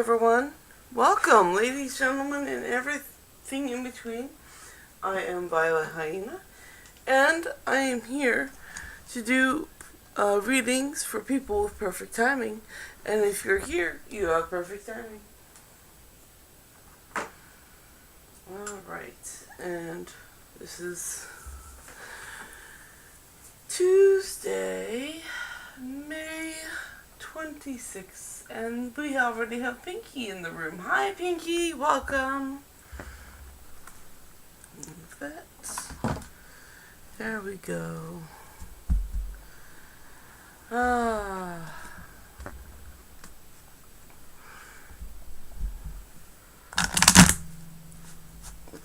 everyone. Welcome, ladies, gentlemen, and everything in between. I am Violet Hyena, and I am here to do readings for people with perfect timing. And if you're here, you have perfect timing. Alright, and this is Tuesday, May 26th, and we already have Pinky in the room. Hi, Pinky, welcome. Move that. There we go.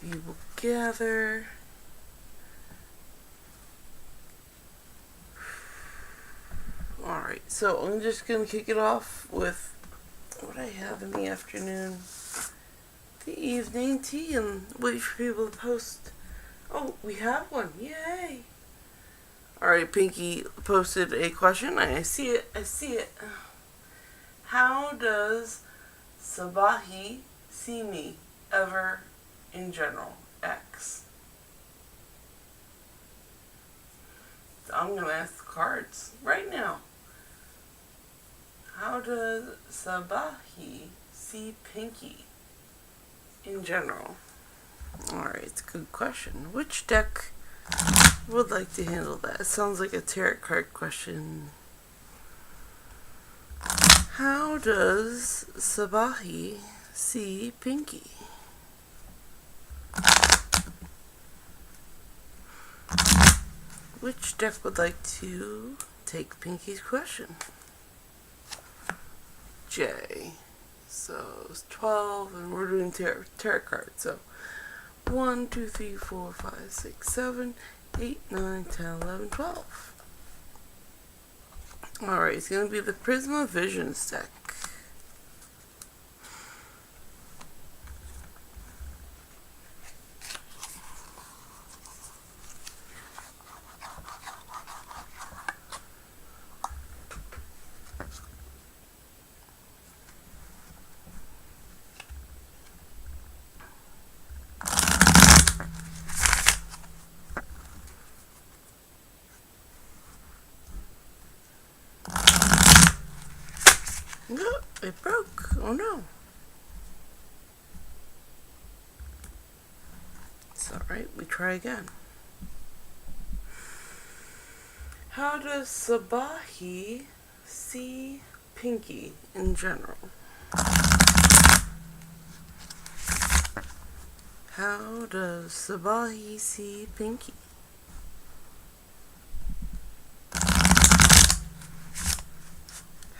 We will gather. Alright, so I'm just going to kick it off with what I have in the afternoon, the evening tea, and wait for people to post. Oh, we have one. Yay! Alright, Pinky posted a question. I see it. How does Sabahi see me ever in general? X. So I'm going to ask the cards right now. How does Sabahi see Pinky in general? Alright, it's a good question. Which deck would like to handle that? It sounds like a tarot card question. How does Sabahi see Pinky? Which deck would like to take Pinky's question? J. So it's 12, and we're doing tarot cards. So 1, 2, 3, 4, 5, 6, 7, 8, 9, 10, 11, 12. Alright, it's going to be the Prisma Visions deck. No, it broke. Oh no. It's alright, we try again. How does Sabahi see Pinky in general? How does Sabahi see Pinky?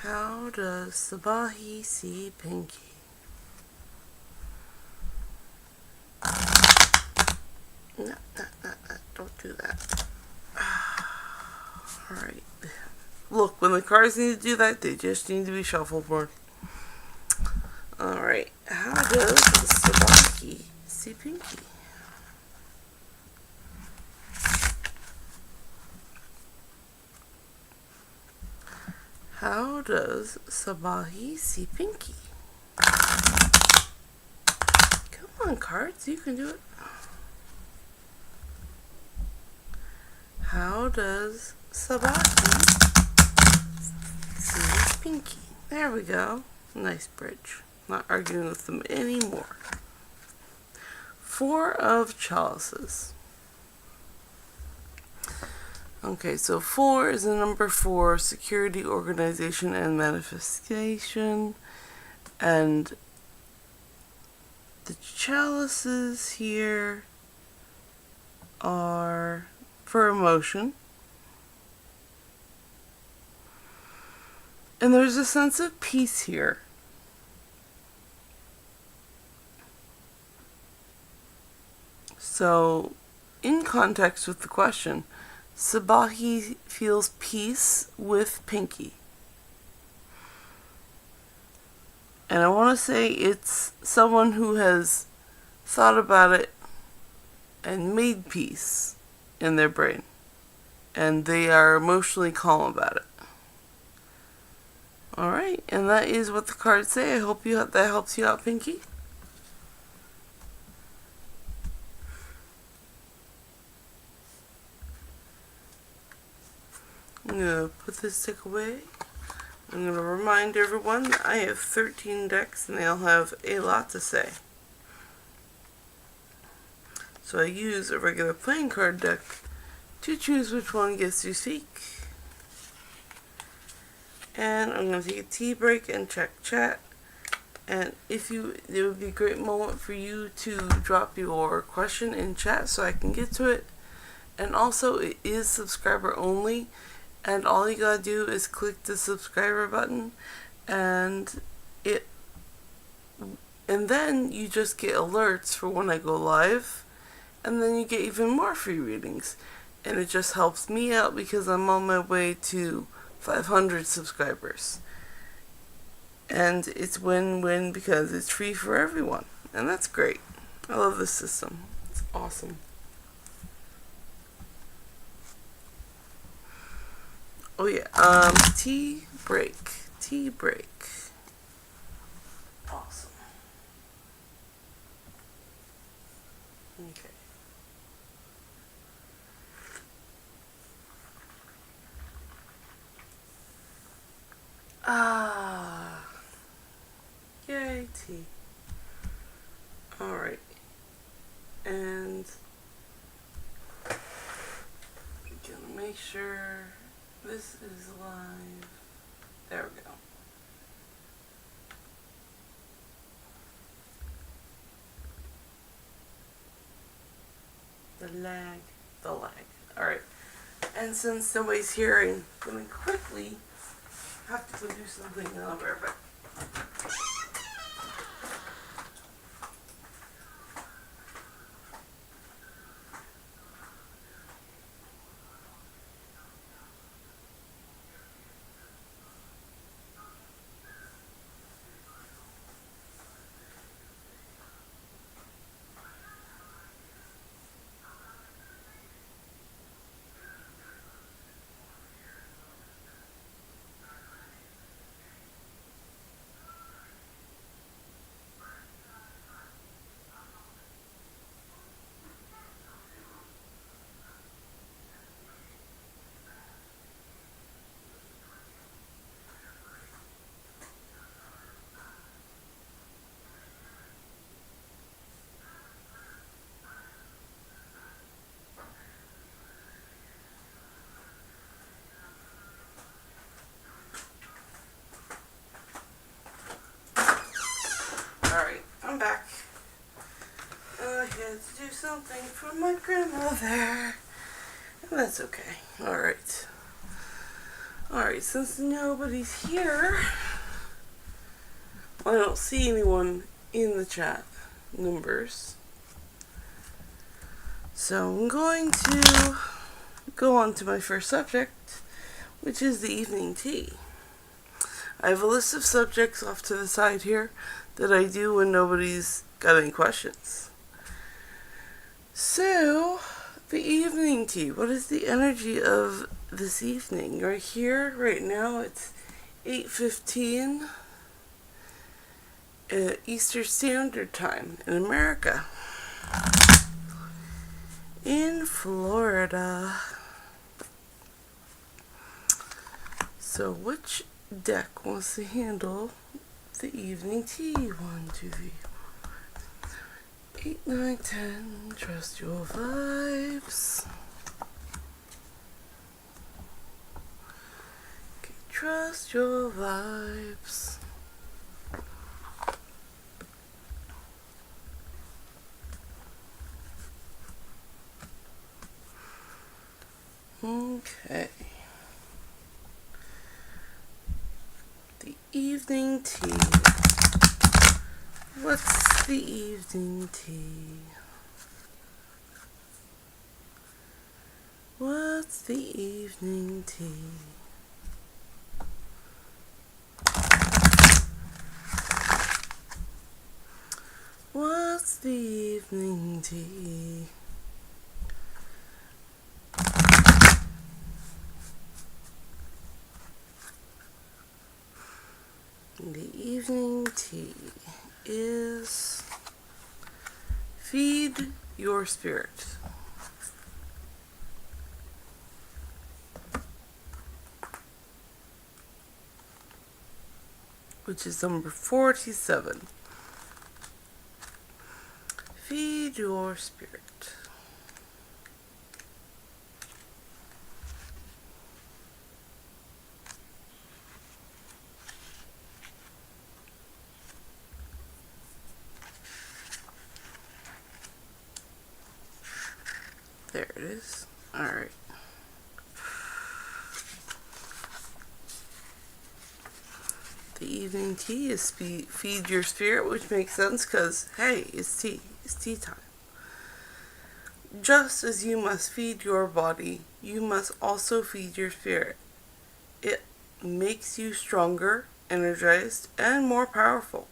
How does Sabahi see Pinky? No, don't do that. Alright. Look, when the cards need to do that, they just need to be shuffleboard. Alright. How does Sabahi see Pinky? How does Sabahi see Pinky? Come on, cards, you can do it. How does Sabahi see Pinky? There we go. Nice bridge. Not arguing with them anymore. 4 of Chalices. Okay, so 4 is the number 4, security, organization, and manifestation. And the chalices here are for emotion. And there's a sense of peace here. So, in context with the question, Sabahi feels peace with Pinky. And I want to say it's someone who has thought about it and made peace in their brain. And they are emotionally calm about it. Alright, and that is what the cards say. I hope that helps you out, Pinky. I'm going to put this stick away. I'm going to remind everyone that I have 13 decks and they all have a lot to say. So I use a regular playing card deck to choose which one gets to speak. And I'm going to take a tea break and check chat. And it would be a great moment for you to drop your question in chat so I can get to it. And also, it is subscriber only. And all you gotta do is click the subscriber button, and then you just get alerts for when I go live, and then you get even more free readings. And it just helps me out because I'm on my way to 500 subscribers. And it's win-win because it's free for everyone. And that's great. I love this system. It's awesome. Oh yeah, tea break. Tea break. Awesome. Okay. Yay, tea. Alright. And I'm gonna make sure this is live. There we go. The lag. Alright. And since nobody's here, I'm gonna quickly have to go do something and I'll be right back. Alright, I'm back. I had to do something for my grandmother. And that's okay. Alright. Alright, since nobody's here, I don't see anyone in the chat numbers. So I'm going to go on to my first subject, which is the evening tea. I have a list of subjects off to the side here that I do when nobody's got any questions. So, the evening tea. What is the energy of this evening? Right here, right now, it's 8:15 Eastern Standard Time in America. In Florida. So, which deck wants to handle the evening tea? 1, 2, 3, 8, 9, 10. Trust your vibes. Okay, trust your vibes. Okay. The evening tea. What's the evening tea? What's the evening tea? What's the evening tea? evening tea is Feed Your Spirit. Which is number 47. Feed your spirit. There it is. Alright. The evening tea is Feed Your Spirit, which makes sense because, hey, it's tea. It's tea time. Just as you must feed your body, you must also feed your spirit. It makes you stronger, energized, and more powerful.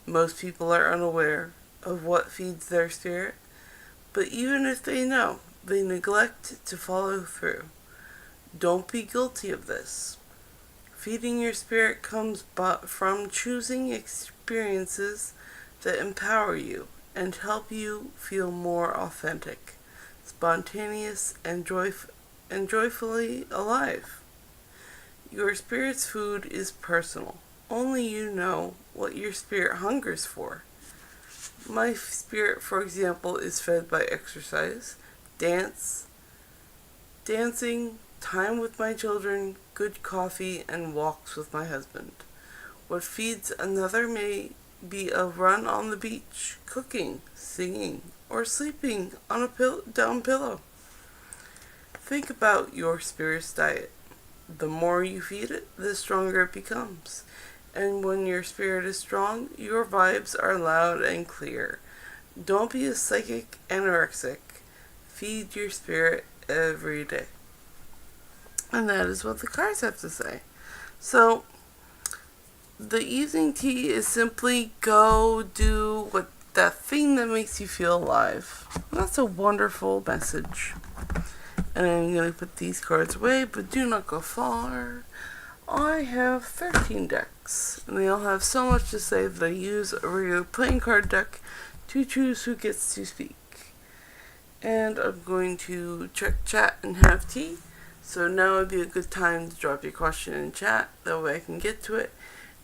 Most people are unaware of what feeds their spirit, but even if they know, they neglect to follow through. Don't be guilty of this. Feeding your spirit comes from choosing experiences that empower you and help you feel more authentic, spontaneous, and joyfully alive. Your spirit's food is personal. Only you know what your spirit hungers for. My spirit, for example, is fed by exercise, dancing, time with my children, good coffee, and walks with my husband. What feeds another may be a run on the beach, cooking, singing, or sleeping on a down pillow. Think about your spirit's diet. The more you feed it, the stronger it becomes. And when your spirit is strong, your vibes are loud and clear. Don't be a psychic anorexic. Feed your spirit every day. And that is what the cards have to say. So, the evening tea is simply go do that thing that makes you feel alive. That's a wonderful message. And I'm going to put these cards away, but do not go far. I have 13 decks, and they all have so much to say that I use a regular playing card deck to choose who gets to speak. And I'm going to check chat and have tea. So now would be a good time to drop your question in chat. That way I can get to it.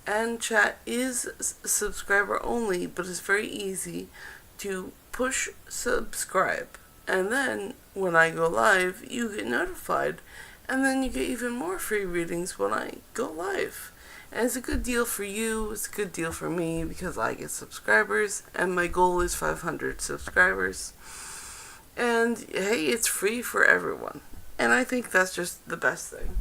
And chat is subscriber only, but it's very easy to push subscribe. And then when I go live, you get notified. And then you get even more free readings when I go live. And it's a good deal for you. It's a good deal for me because I get subscribers. And my goal is 500 subscribers. And hey, it's free for everyone. And I think that's just the best thing.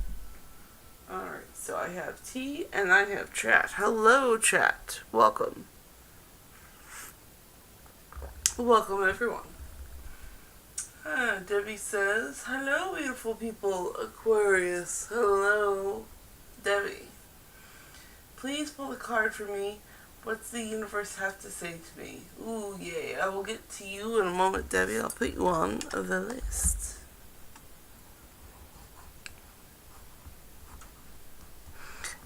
Alright, so I have tea and I have chat. Hello, chat. Welcome. Welcome, everyone. Debbie says, hello, beautiful people. Aquarius. Hello, Debbie. Please pull a card for me. What's the universe have to say to me? Ooh, yay. I will get to you in a moment, Debbie. I'll put you on the list.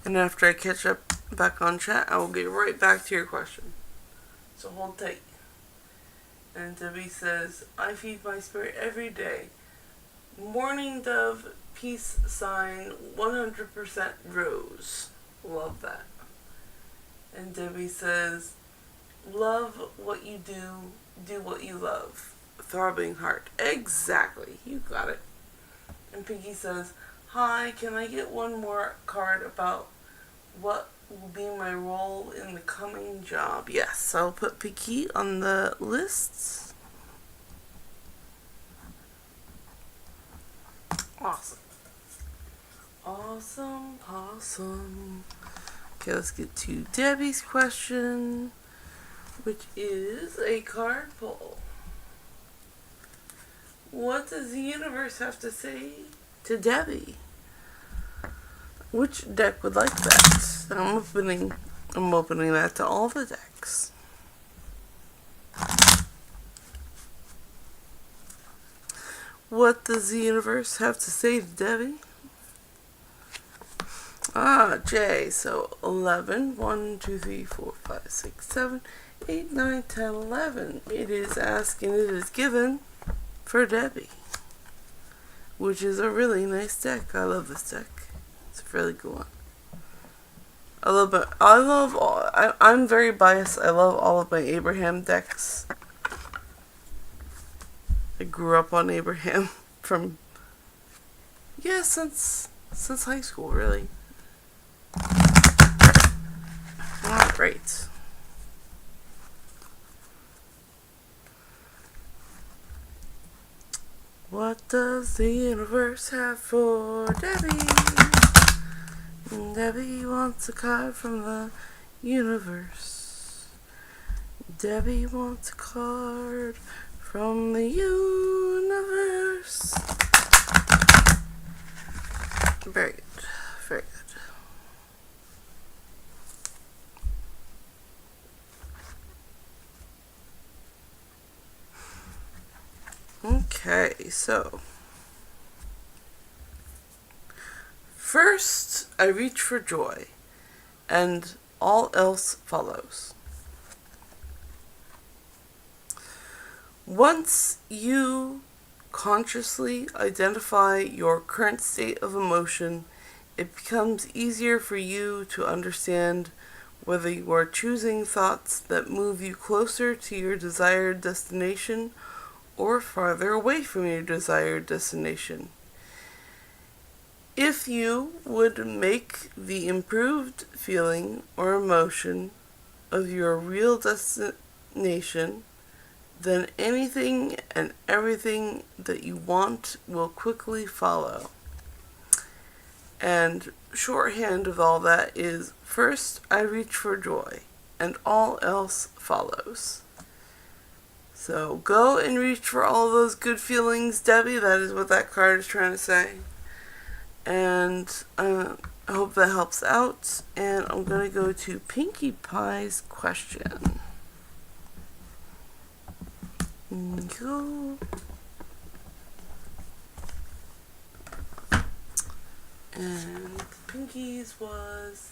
And after I catch up back on chat, I will get right back to your question. So hold tight. And Debbie says, I feed my spirit every day. Morning dove, peace sign, 100% rose. Love that. And Debbie says, love what you do what you love. Throbbing heart. Exactly. You got it. And Pinky says, hi, can I get one more card about what will be my role in the coming job? Yes, I'll put Pinky on the list. Awesome. Awesome. Okay, let's get to Debbie's question, which is a card pull. What does the universe have to say to Debbie? Which deck would like that? I'm opening that to all the decks. What does the universe have to say to Debbie? J. So 11. 1, 2, 3, 4, 5, 6, 7, 8, 9, 10, 11. It is asking, it is given for Debbie, which is a really nice deck. I love this deck. It's a really good one. I'm very biased. I love all of my Abraham decks. I grew up on Abraham since high school, really. Alright. What does the universe have for Debbie? Debbie wants a card from the universe. Debbie wants a card from the universe. Very good. Very good. Okay, so first I reach for joy, and all else follows. Once you consciously identify your current state of emotion, it becomes easier for you to understand whether you are choosing thoughts that move you closer to your desired destination or farther away from your desired destination. If you would make the improved feeling or emotion of your real destination, then anything and everything that you want will quickly follow. And shorthand of all that is, first I reach for joy, and all else follows. So go and reach for all those good feelings, Debbie. That is what that card is trying to say. And I hope that helps out. And I'm going to go to Pinkie Pie's question. Go. And Pinkie's was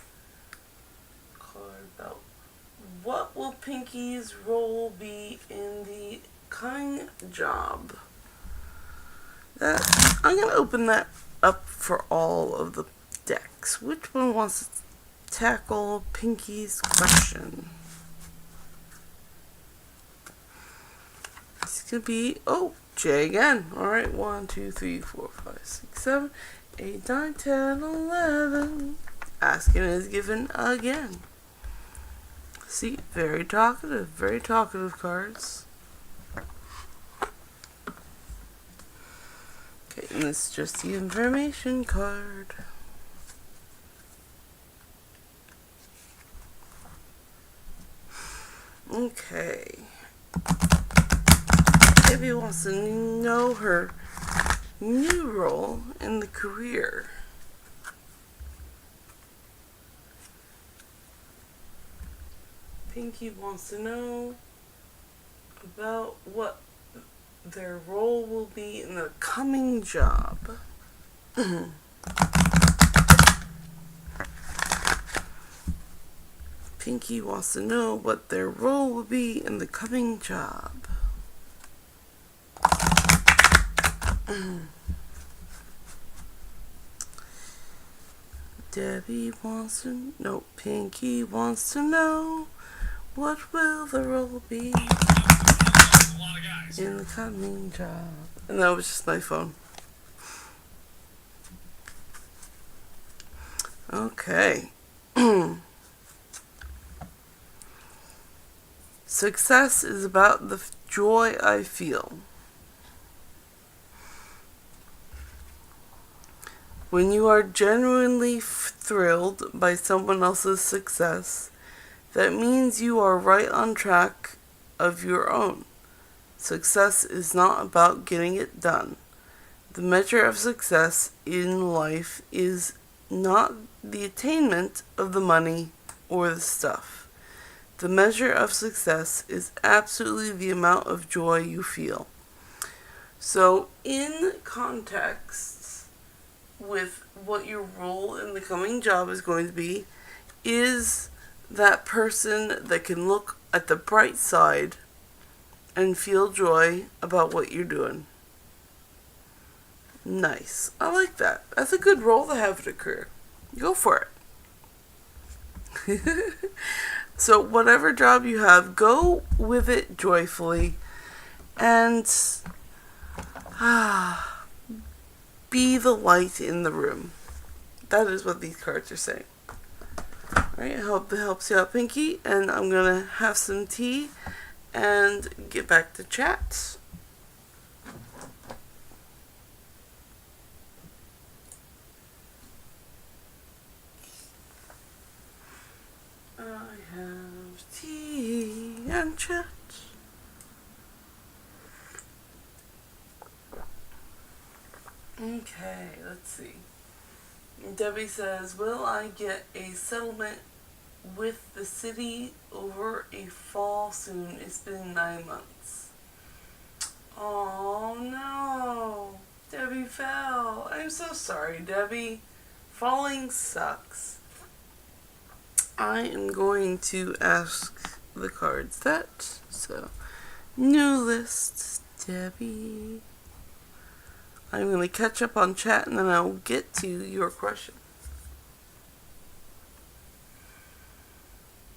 a card about what will Pinkie's role be in the coming job. I'm going to open that up for all of the decks. Which one wants to tackle Pinkie's question? It's going to be, J again. Alright, 1, 2, 3, 4, 5, 6, 7, 8, 9, 10, 11. Asking is given again. See, very talkative cards. Okay, and this is just the information card. Okay. Debbie wants to know her new role in the career. Pinkie wants to know about what their role will be in the coming job. Pinkie wants to know what their role will be in the coming job. Debbie wants to know, Pinkie wants to know, what will the role be in the coming job? And that was just my phone. Okay. Success is about the joy I feel. When you are genuinely thrilled by someone else's success, that means you are right on track of your own. Success is not about getting it done. The measure of success in life is not the attainment of the money or the stuff. The measure of success is absolutely the amount of joy you feel. So, in context, with what your role in the coming job is going to be is that person that can look at the bright side and feel joy about what you're doing. Nice. I like that. That's a good role to have in a career. Go for it. So whatever job you have, go with it joyfully and be the light in the room. That is what these cards are saying. Alright, I hope it helps you out, Pinky. And I'm going to have some tea and get back to chat. I have tea and chat. Okay, let's see. Debbie says, will I get a settlement with the city over a fall soon? It's been 9 months. Oh no, Debbie fell. I'm so sorry, Debbie. Falling sucks. I am going to ask the cards that. So, new list, Debbie. I'm going to catch up on chat and then I'll get to your question.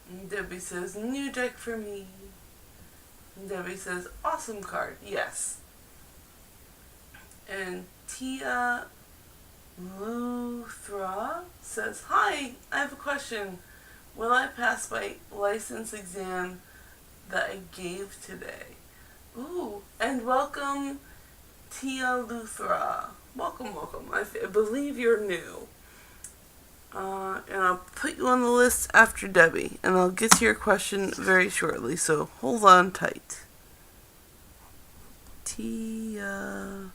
And Debbie says, new deck for me. And Debbie says, awesome card. Yes. And Tia Luthra says, hi, I have a question. Will I pass my license exam that I gave today? Ooh, and welcome Tia Luthra. Welcome. I believe you're new. And I'll put you on the list after Debbie, and I'll get to your question very shortly, so hold on tight. Tia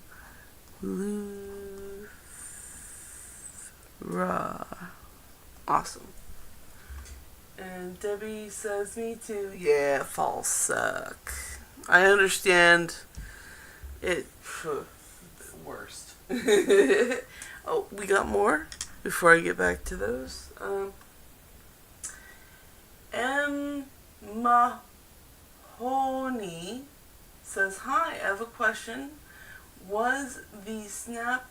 Luthra. Awesome. And Debbie says, me too. Yeah, falls suck. I understand. It worst. Oh, we got more before I get back to those. M. Mahoney says, hi, I have a question. Was the snap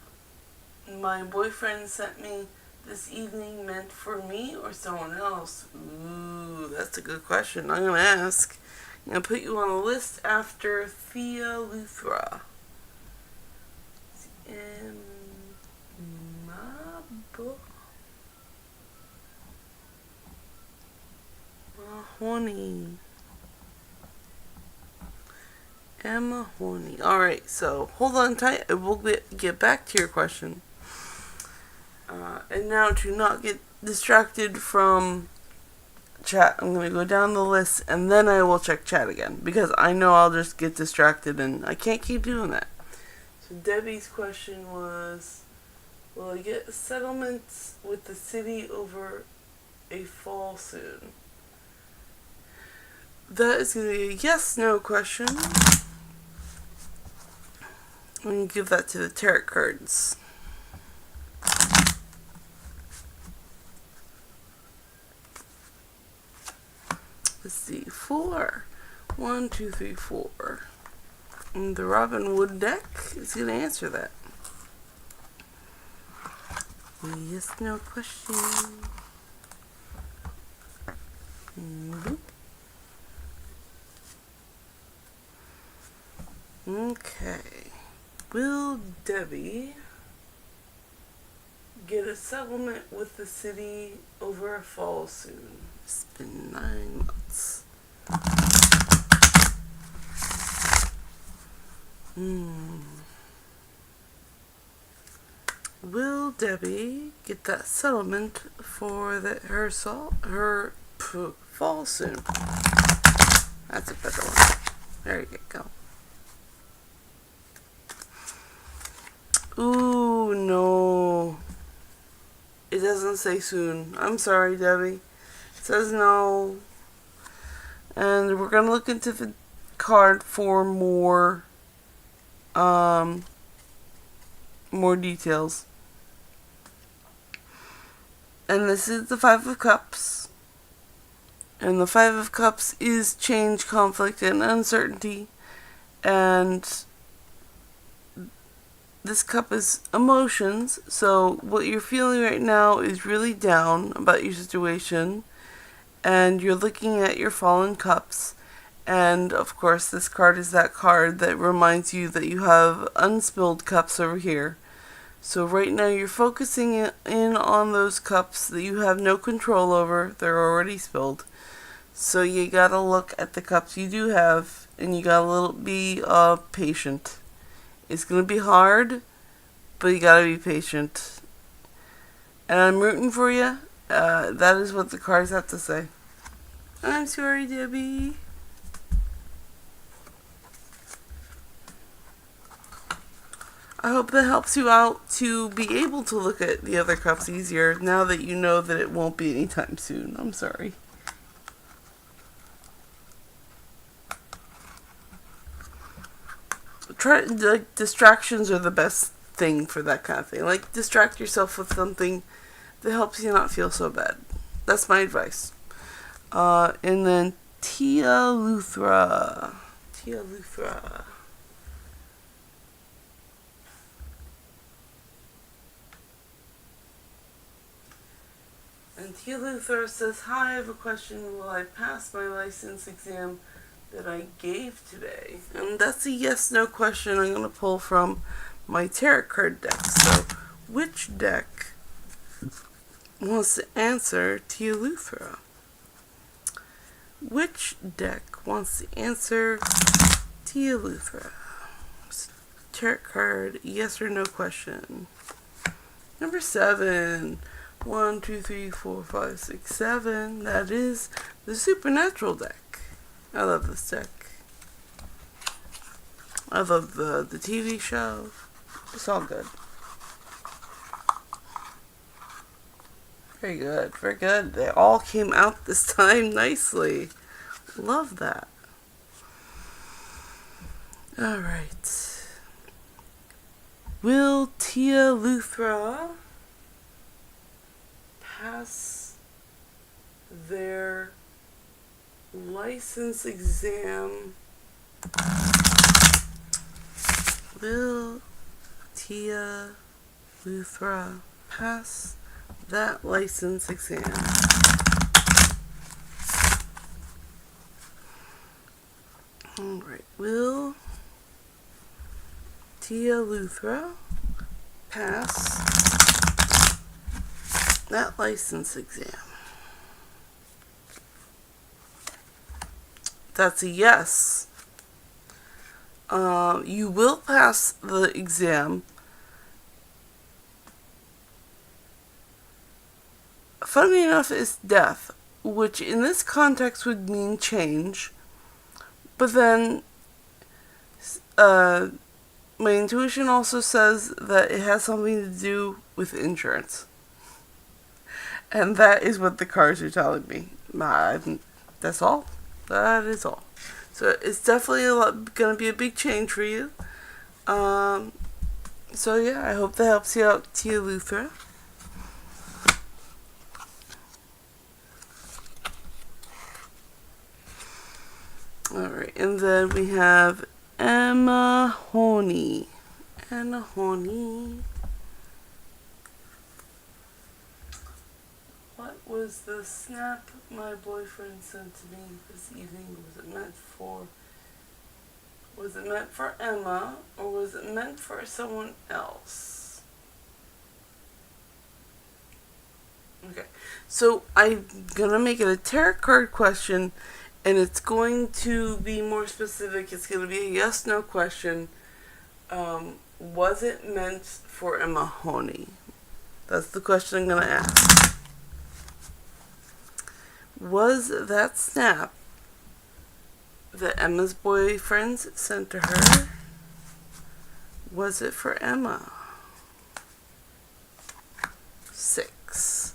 my boyfriend sent me this evening meant for me or someone else? Ooh, that's a good question. I'm going to ask. I'm going to put you on the list after Thea Luthra. Mahoney. Emma Horney. Alright, so hold on tight. I will get back to your question. And now to not get distracted from chat, I'm going to go down the list and then I will check chat again. Because I know I'll just get distracted and I can't keep doing that. So Debbie's question was, will I get settlements with the city over a fall soon? That is going to be a yes/no question. I'm going to give that to the tarot cards. Let's see. 4. 1, 2, 3, 4. And the Robin Wood deck is going to answer that. Yes/no question. Boop. Okay. Will Debbie get a settlement with the city over a fall soon? It's been 9 months. Will Debbie get that settlement for her fall soon? That's a better one. There you go. Ooh, no. It doesn't say soon. I'm sorry, Debbie. It says no. And we're going to look into the card for more details. And this is the Five of Cups. And the Five of Cups is change, conflict, and uncertainty. And this cup is emotions. So what you're feeling right now is really down about your situation. And you're looking at your fallen cups. And of course, this card is that card that reminds you that you have unspilled cups over here. So right now you're focusing in on those cups that you have no control over. They're already spilled. So you gotta look at the cups you do have, and you gotta be patient. It's gonna be hard, but you gotta be patient. And I'm rooting for you. That is what the cards have to say. I'm sorry, Debbie. I hope that helps you out to be able to look at the other cups easier now that you know that it won't be anytime soon. I'm sorry. Distractions are the best thing for that kind of thing. Like, distract yourself with something that helps you not feel so bad. That's my advice. And then Tia Luthra. And Tia Luthra says, hi, I have a question. Will I pass my license exam that I gave today? And that's a yes-no question I'm going to pull from my tarot card deck. So, which deck wants to answer Tia Luthra? Which deck wants to answer Tia Luthra? Tarot card, yes or no question. Number 7. 1, 2, 3, 4, 5, 6, 7. That is the Supernatural deck. I love this deck. I love the TV show. It's all good. Very good. Very good. They all came out this time nicely. Love that. Alright. Will Tia Luthra pass their license exam? Will Tia Luthra pass that license exam? Alright, will Tia Luthra pass that license exam? That's a yes. You will pass the exam. Funny enough, it's death, which in this context would mean change. But then, my intuition also says that it has something to do with insurance. And that is what the cards are telling me. That's all. That is all. So it's definitely going to be a big change for you. So yeah, I hope that helps you out, Tia Luthra. Alright, and then we have Emma Honey. Anna Honey. What was the snap my boyfriend sent to me this evening? Was it meant for Emma, or was it meant for someone else? Okay, so I'm gonna make it a tarot card question, and it's going to be more specific. It's gonna be a yes/no question. Was it meant for Emma Honey? That's the question I'm gonna ask. Was that snap that Emma's boyfriend sent to her, was it for Emma? 6.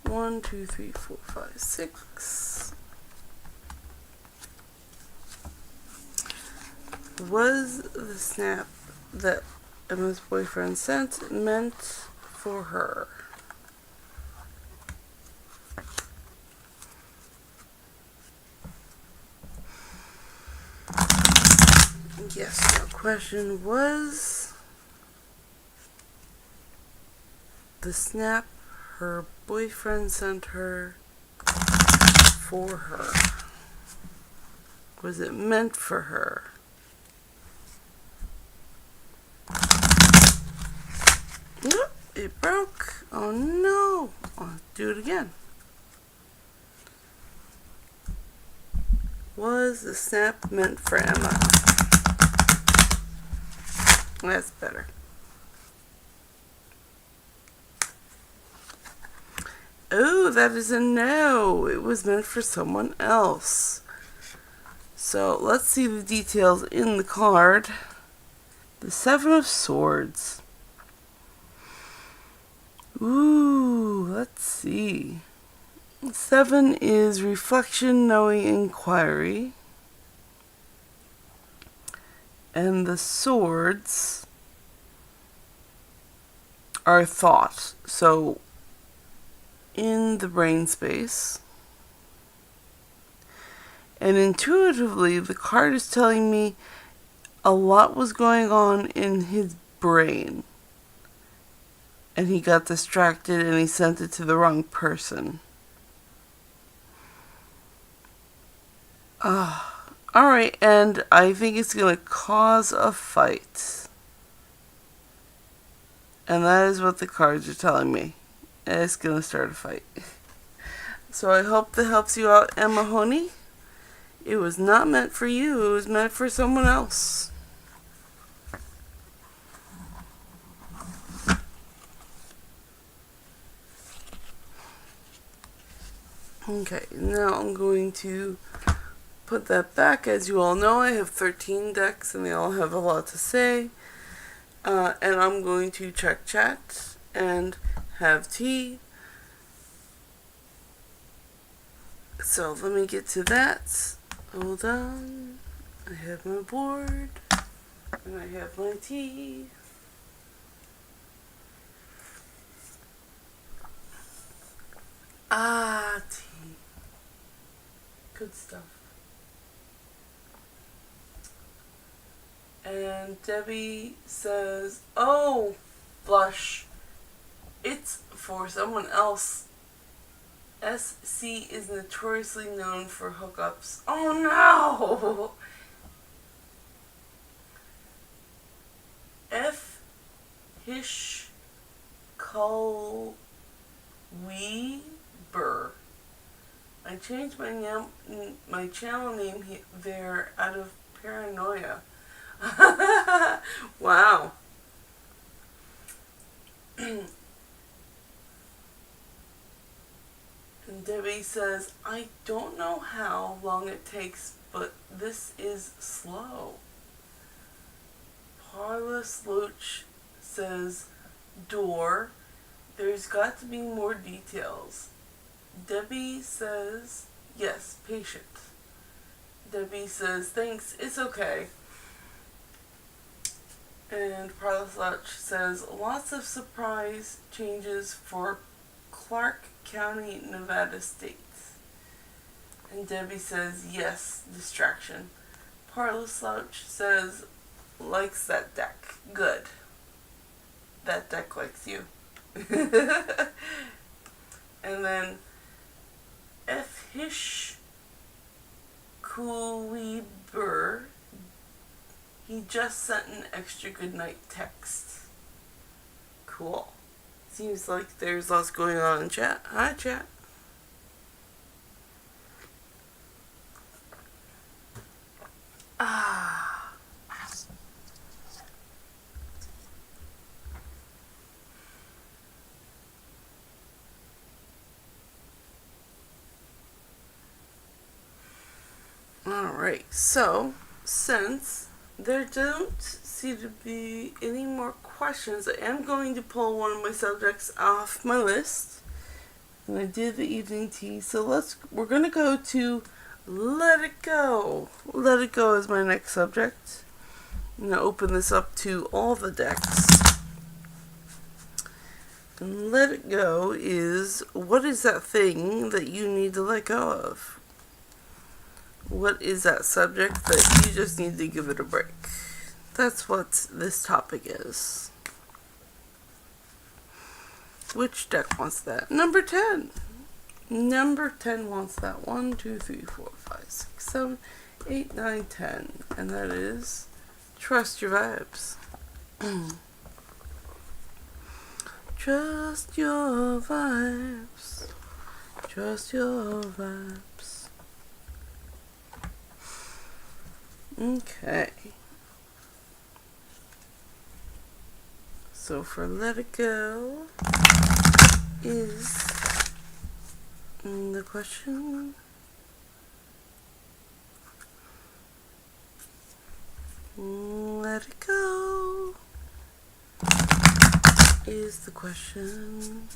1, 2, 3, 4, 5, 6. Was the snap that Emma's boyfriend sent meant for her? question was the snap her boyfriend sent her for her. Was it meant for her? Nope, it broke. Oh no. I'll do it again. Was the snap meant for Emma? That's better. Oh, that is a no. It was meant for someone else. So let's see the details in the card. The Seven of Swords. Ooh, let's see. 7 is reflection, knowing, inquiry. And the swords are thought. So, in the brain space. And intuitively, the card is telling me a lot was going on in his brain. And he got distracted and he sent it to the wrong person. Alright, and I think it's going to cause a fight. And that is what the cards are telling me. It's going to start a fight. So I hope that helps you out, Emma Honey. It was not meant for you. It was meant for someone else. Okay, now I'm going to put that back. As you all know, I have 13 decks and they all have a lot to say. And I'm going to check chat and have tea. So let me get to that. Hold on. I have my board and I have my tea. Tea. Good stuff. And Debbie says, oh, blush. It's for someone else. SC is notoriously known for hookups. Oh no! F. Hish Cole Weber. I changed my channel name there out of paranoia. Wow. And Debbie says, I don't know how long it takes, but this is slow. Parla Sloach says, door. There's got to be more details. Debbie says, yes, patient. Debbie says, thanks, it's okay. And Parla Sloach says, lots of surprise changes for Clark County, Nevada State. And Debbie says, yes, distraction. Parla Slouch says, likes that deck. Good. That deck likes you. And then F. Hish Kuiber, he just sent an extra goodnight text. Cool. Seems like there's lots going on in chat. Hi, chat. Alright, so since there don't seem to be any more questions, I am going to pull one of my subjects off my list. And I did the evening tea, so we're gonna go to Let It Go. Let It Go is my next subject. I'm gonna open this up to all the decks. And Let It Go is, what is that thing that you need to let go of? What is that subject that you just need to give it a break? That's what this topic is. Which deck wants that? Number 10. Number 10 wants that. 1, 2, 3, 4, 5, 6, 7, 8, 9, 10. And that is Trust Your Vibes. Trust your vibes. Trust your vibes. Okay. So for Let It Go is the question. Let it go is the question.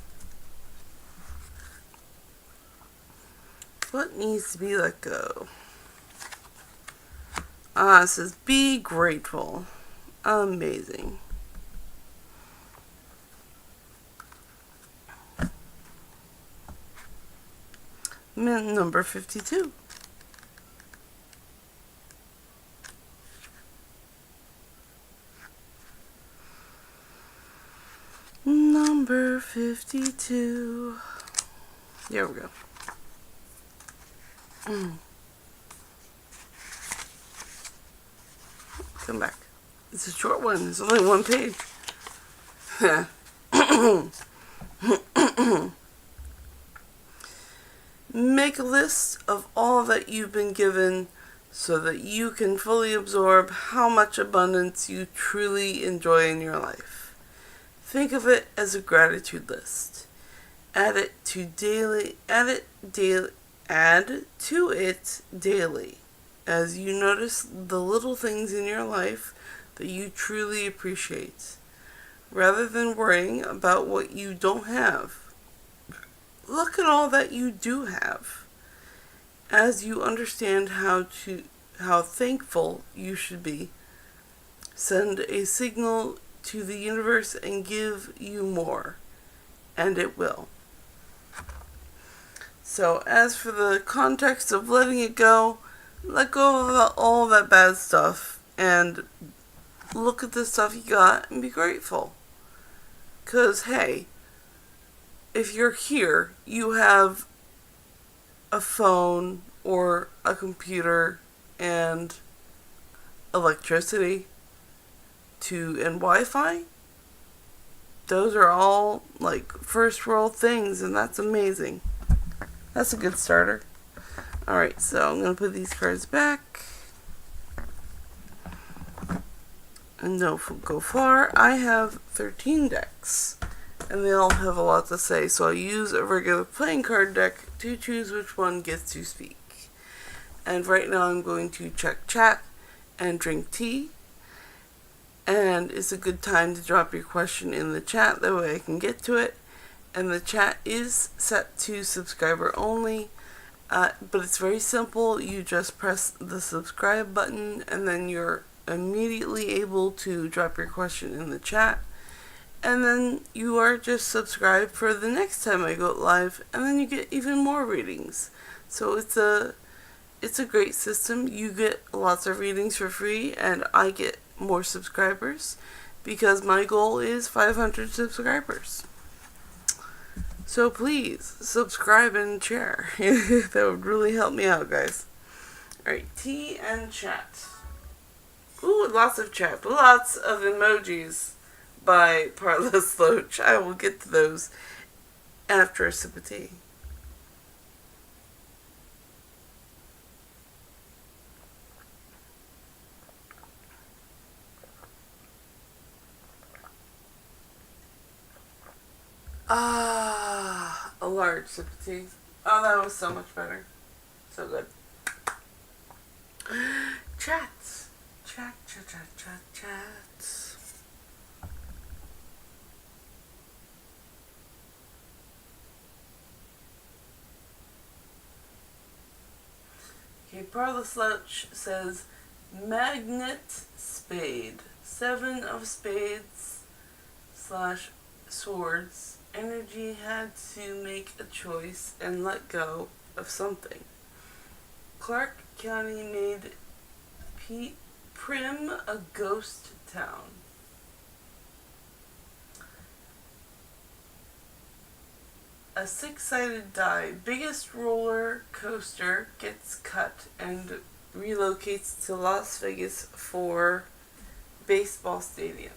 What needs to be let go? It says be grateful. Amazing. Number 52. Number 52. There we go. Come back. It's a short one. It's only one page. Make a list of all that you've been given so that you can fully absorb how much abundance you truly enjoy in your life. Think of it as a gratitude list. Add to it daily as you notice the little things in your life that you truly appreciate, rather than worrying about what you don't have. Look at all that you do have. As you understand how thankful you should be, send a signal to the universe and give you more, and it will. So as for the context of letting it go, let go of all that bad stuff and look at the stuff you got and be grateful. 'Cause hey, if you're here, you have a phone or a computer and electricity and Wi-Fi. Those are all like first world things, and that's amazing. That's a good starter. Alright, so I'm going to put these cards back. And don't go far. I have 13 decks, and they all have a lot to say, so I'll use a regular playing card deck to choose which one gets to speak. And right now I'm going to check chat and drink tea. And it's a good time to drop your question in the chat, that way I can get to it. And the chat is set to subscriber only, but it's very simple. You just press the subscribe button, and then you're immediately able to drop your question in the chat. And then you are just subscribed for the next time I go live, and then you get even more readings. So it's a great system. You get lots of readings for free, and I get more subscribers because my goal is 500 subscribers. So please subscribe and share. That would really help me out, guys. Alright, tea and chat. Ooh, lots of chat, but lots of emojis by Parlous Loach. I will get to those after a sip of tea. A large sip of tea. Oh, that was so much better. So good. Chats. Chats. Okay, Parlous Loach says, Magnet Spade. 7 of spades / swords. Energy had to make a choice and let go of something. Clark County made Primm, a ghost town. A six-sided die. Biggest roller coaster gets cut and relocates to Las Vegas for baseball stadium.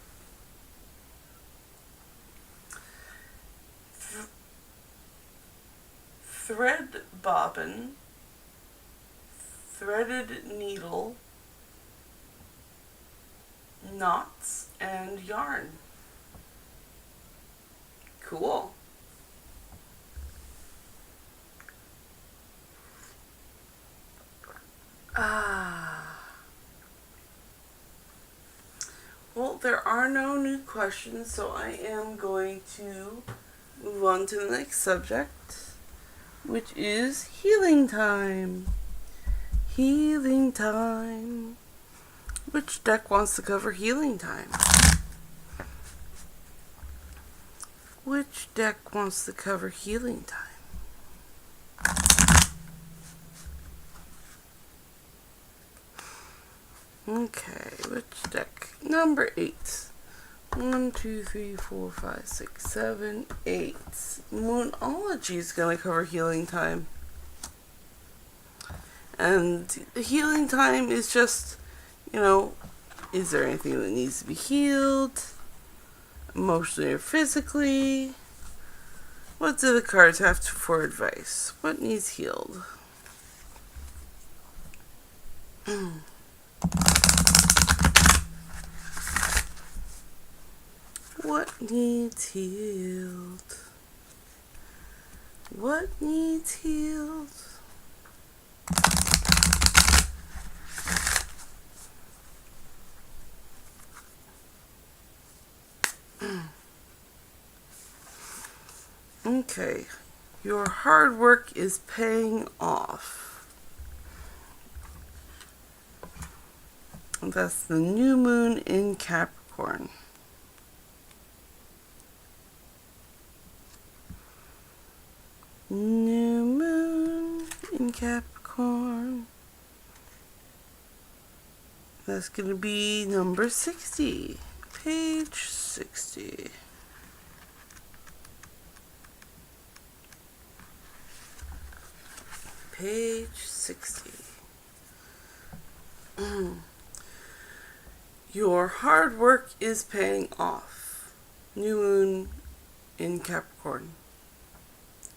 Thread bobbin. Threaded needle. Knots and yarn. Cool. Well, there are no new questions, so I am going to move on to the next subject, which is healing time. Healing time. Which deck wants to cover healing time? Which deck wants to cover healing time? Okay, which deck? Number 8. 1, 2, 3, 4, 5, 6, 7, 8. Moonology is going to cover healing time. And the healing time is just, is there anything that needs to be healed? Emotionally or physically? What do the cards have for advice? What needs healed? What needs healed? What needs healed? Okay, your hard work is paying off. And that's the new moon in Capricorn. New moon in Capricorn. That's going to be number 60. Page 60. Page 60. Your hard work is paying off. New moon in Capricorn.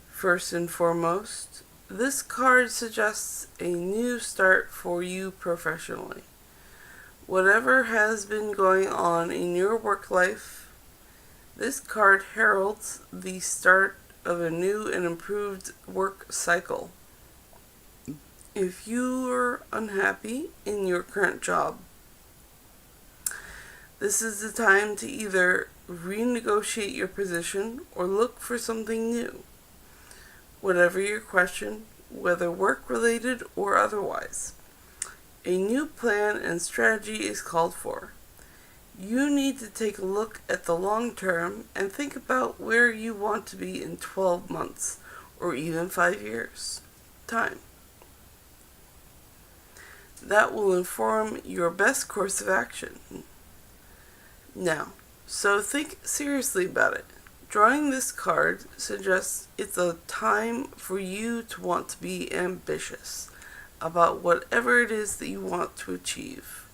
First and foremost, this card suggests a new start for you professionally. Whatever has been going on in your work life, this card heralds the start of a new and improved work cycle. If you are unhappy in your current job, this is the time to either renegotiate your position or look for something new. Whatever your question, whether work-related or otherwise, a new plan and strategy is called for. You need to take a look at the long term and think about where you want to be in 12 months or even 5 years' time. That will inform your best course of action. Now, so think seriously about it. Drawing this card suggests it's a time for you to want to be ambitious about whatever it is that you want to achieve.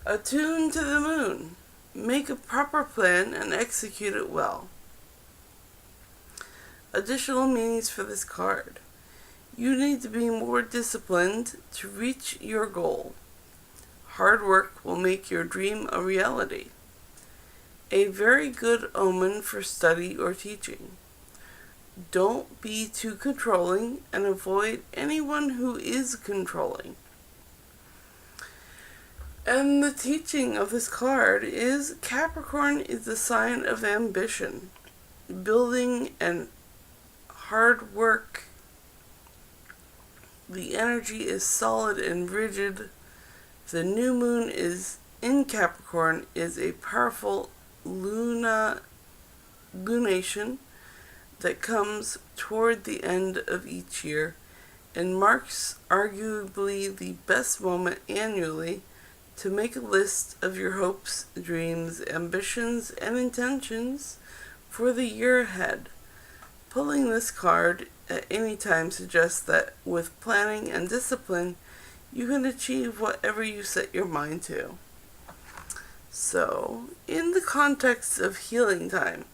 Attune to the moon. Make a proper plan and execute it well. Additional meanings for this card. You need to be more disciplined to reach your goal. Hard work will make your dream a reality. A very good omen for study or teaching. Don't be too controlling and avoid anyone who is controlling. And the teaching of this card is Capricorn is the sign of ambition, building and hard work. The energy is solid and rigid. The new moon is in Capricorn is a powerful lunation that comes toward the end of each year and marks arguably the best moment annually to make a list of your hopes, dreams, ambitions, and intentions for the year ahead. Pulling this card at any time suggests that with planning and discipline, you can achieve whatever you set your mind to. So, in the context of healing time,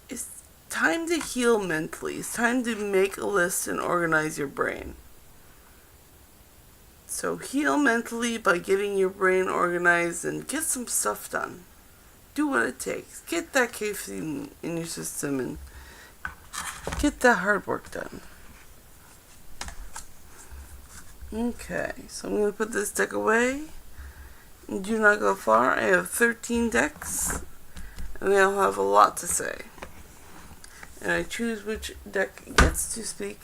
it's time to heal mentally. It's time to make a list and organize your brain. So heal mentally by getting your brain organized and get some stuff done. Do what it takes. Get that caffeine in your system and get that hard work done. Okay, so I'm going to put this deck away. Do not go far. I have 13 decks, and they all have a lot to say. And I choose which deck gets to speak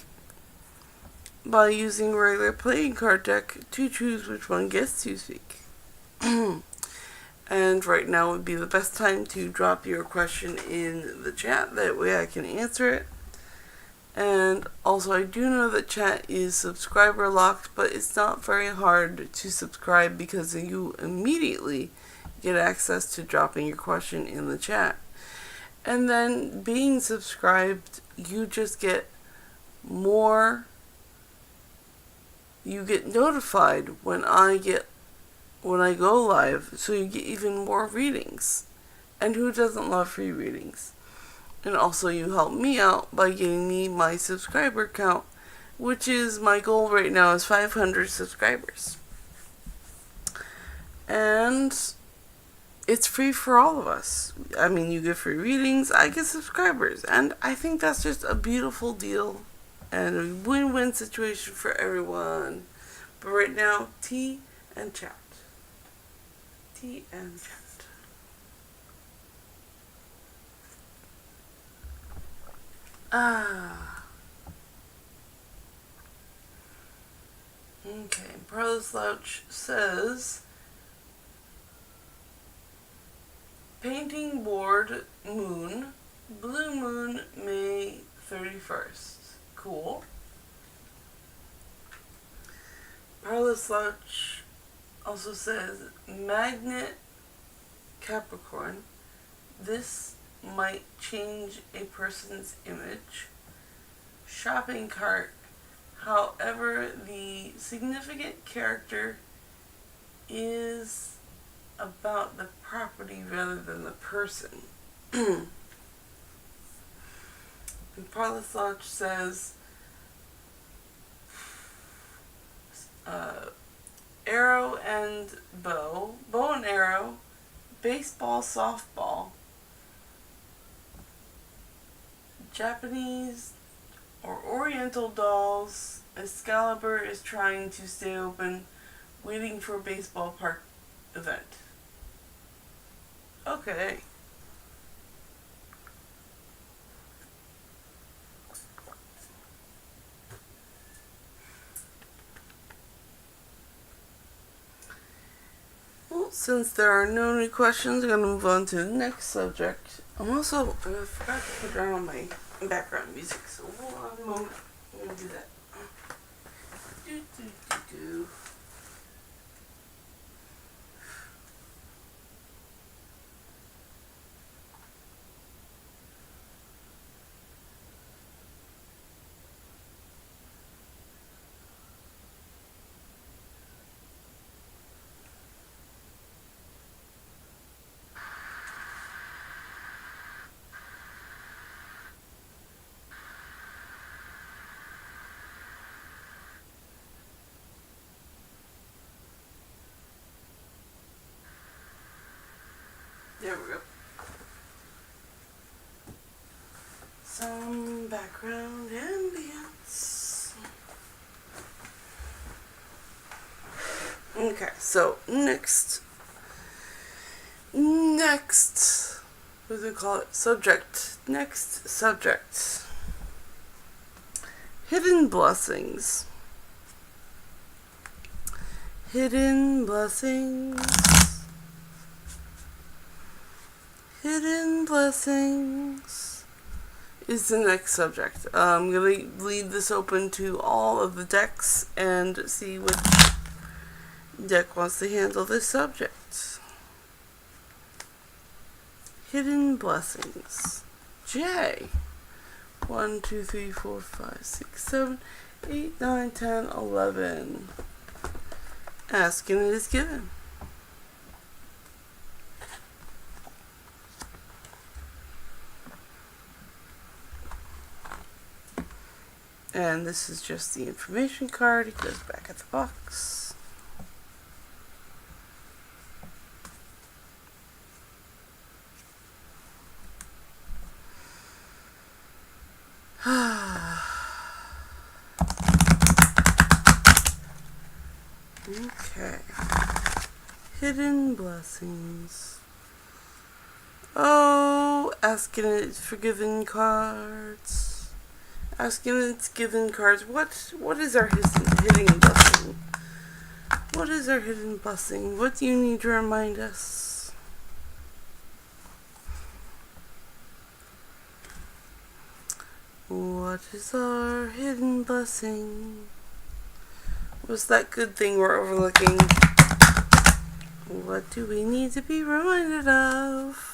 by using a regular playing card deck to choose which one gets to speak. And right now would be the best time to drop your question in the chat. That way I can answer it. And also, I do know that chat is subscriber locked, but it's not very hard to subscribe because you immediately get access to dropping your question in the chat. And then being subscribed, you just get more. You get notified when I go live, so you get even more readings. And who doesn't love free readings? And also you help me out by getting me my subscriber count, which is my goal right now is 500 subscribers. And it's free for all of us. I mean, you get free readings, I get subscribers, and I think that's just a beautiful deal and a win-win situation for everyone. But right now, tea and chat. Tea and chat. Okay, Pearl Slouch says, painting board moon, blue moon, May 31st. Cool. Pearl Slouch also says, magnet Capricorn, this might change a person's image. Shopping cart, however, the significant character is about the property rather than the person. And Parlaslach says, arrow and bow and arrow, baseball, softball, Japanese or Oriental dolls. Excalibur is trying to stay open, waiting for a baseball park event. Okay. Well, since there are no new questions, I'm going to move on to the next subject. I'm also, I forgot to put down my background music, so hold on a moment. I'm going to do that. Do. There we go. Some background ambience. Okay, so next, what do we call it? Subject. Next subject. Hidden blessings. Hidden blessings. Hidden blessings. is the next subject. I'm going to leave this open to all of the decks and see which deck wants to handle this subject. Hidden Blessings. J. 1, 2, 3, 4, 5, 6, 7, 8, 9, 10, 11. Ask and it is given. And this is just the information card. It goes back at the box. Okay. Hidden Blessings. Oh, asking it's forgiven cards. Asking it's given cards. What is our hidden blessing? What is our hidden blessing? What do you need to remind us? What is our hidden blessing? What's that good thing we're overlooking? What do we need to be reminded of?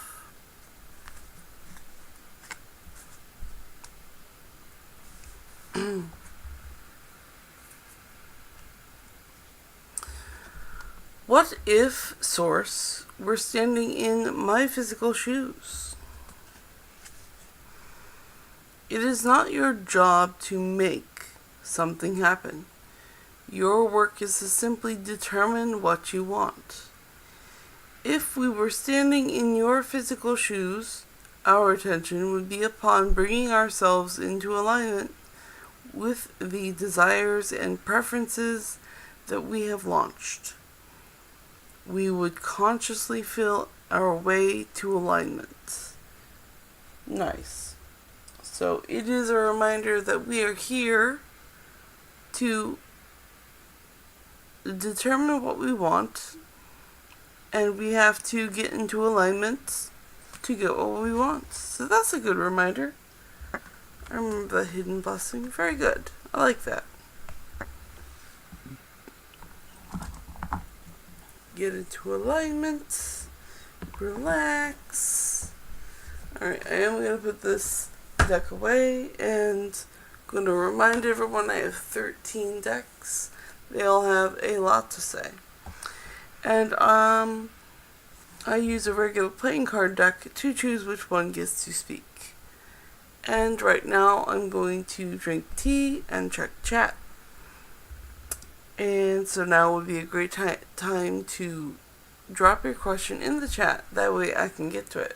What if, Source, were standing in my physical shoes? It is not your job to make something happen. Your work is to simply determine what you want. If we were standing in your physical shoes, our attention would be upon bringing ourselves into alignment with the desires and preferences that we have launched. We would consciously feel our way to alignment. Nice. So it is a reminder that we are here to determine what we want, and we have to get into alignment to get what we want. So that's a good reminder. I remember the hidden blessing. Very good. I like that. Get into alignment. Relax. Alright, I am going to put this deck away, and I'm going to remind everyone I have 13 decks. They all have a lot to say. And I use a regular playing card deck to choose which one gets to speak. And right now I'm going to drink tea and check chat. And so now would be a great time to drop your question in the chat. That way I can get to it.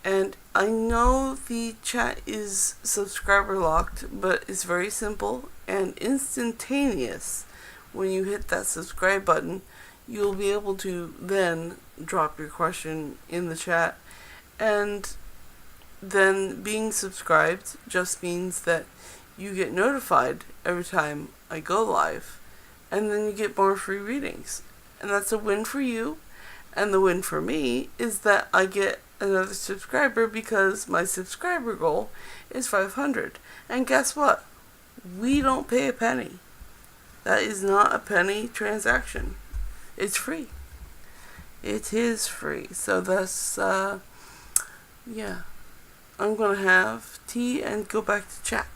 And I know the chat is subscriber locked, but it's very simple and instantaneous. When you hit that subscribe button, you'll be able to then drop your question in the chat. And then being subscribed just means that you get notified every time I go live. And then you get more free readings. And that's a win for you. And the win for me is that I get another subscriber because my subscriber goal is 500. And guess what? We don't pay a penny. That is not a penny transaction. It's free. It is free. So that's, yeah. I'm going to have tea and go back to chat.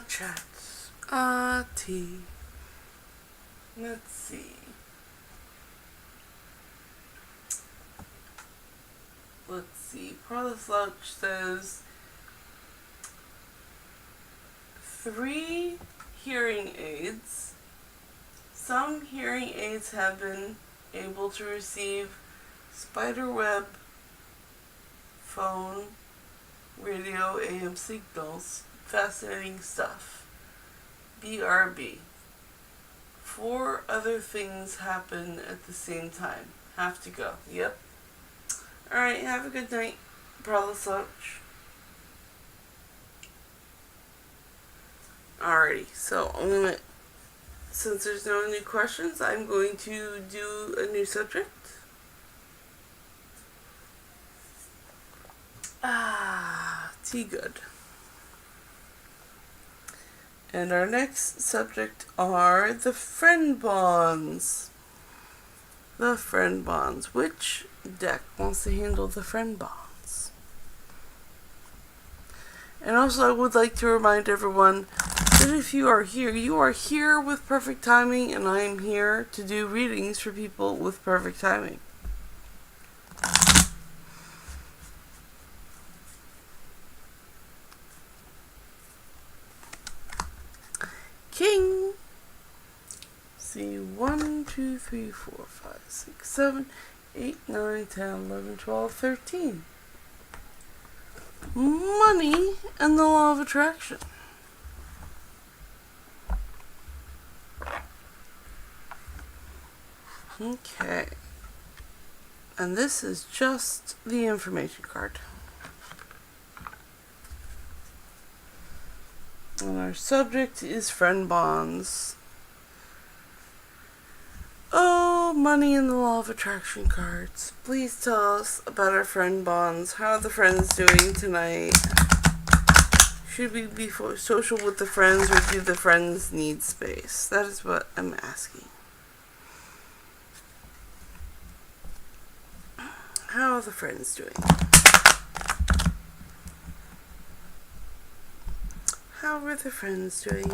Chat. Tea. Let's see. Prada Slouch says 3 hearing aids. Some hearing aids have been able to receive spiderweb, phone, radio, AM signals. Fascinating stuff. BRB. 4 other things happen at the same time. Have to go. Yep. Alright, have a good night. Prada Slouch. Alrighty, so I'm gonna since there's no new questions, I'm going to do a new subject. Tea good. And our next subject are the friend bonds. The friend bonds. Which deck wants to handle the friend bonds? And also, I would like to remind everyone that if you are here with perfect timing, and I am here to do readings for people with perfect timing. King. See, 1, 2, 3, 4, 5, 6, 7, 8, 9, 10, 11, 12, 13. Money and the law of attraction. Okay. And this is just the information card. And our subject is friend bonds. Oh, money and the law of attraction cards. Please tell us about our friend bonds. How are the friends doing tonight? Should we be social with the friends, or do the friends need space? That is what I'm asking. How are the friends doing? How are the friends doing?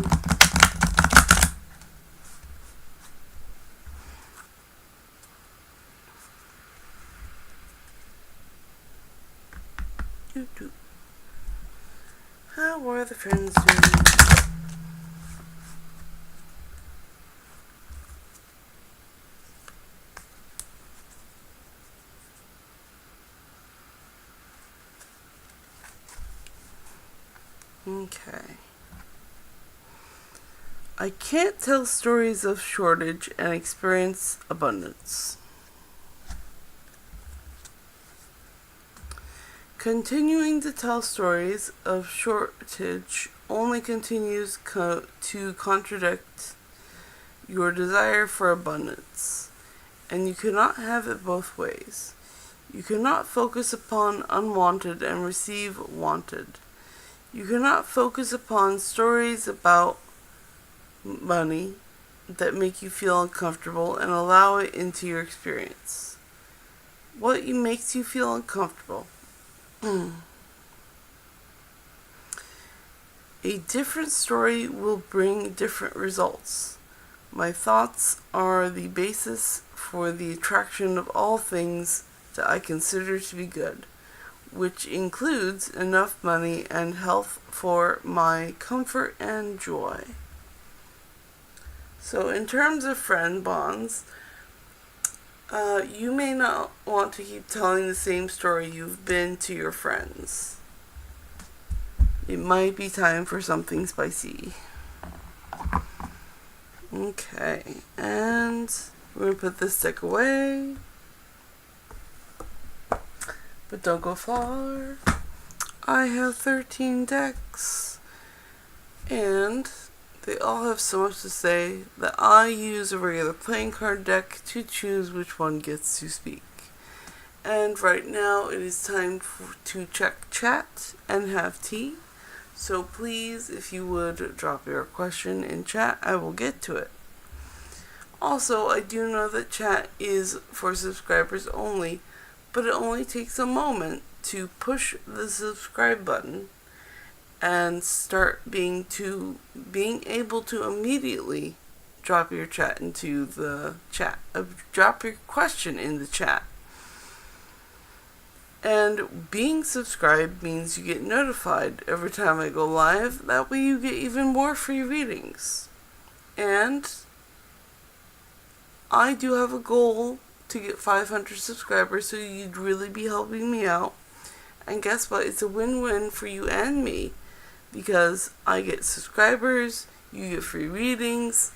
How are the friends doing? Okay. I can't tell stories of shortage and experience abundance. Continuing to tell stories of shortage only continues to contradict your desire for abundance, and you cannot have it both ways. You cannot focus upon unwanted and receive wanted. You cannot focus upon stories about money that make you feel uncomfortable and allow it into your experience. What makes you feel uncomfortable? A different story will bring different results. My thoughts are the basis for the attraction of all things that I consider to be good, which includes enough money and health for my comfort and joy. So in terms of friend bonds, you may not want to keep telling the same story you've been to your friends. It might be time for something spicy. Okay, and we're going to put this deck away. But don't go far. I have 13 decks, and they all have so much to say that I use a regular playing card deck to choose which one gets to speak. And right now it is time to check chat and have tea. So please, if you would drop your question in chat, I will get to it. Also, I do know that chat is for subscribers only, but it only takes a moment to push the subscribe button and start being able to immediately drop your chat into the chat. Drop your question in the chat. And being subscribed means you get notified every time I go live. That way you get even more free readings. And I do have a goal to get 500 subscribers, so you'd really be helping me out. And guess what? It's a win-win for you and me, because I get subscribers, you get free readings,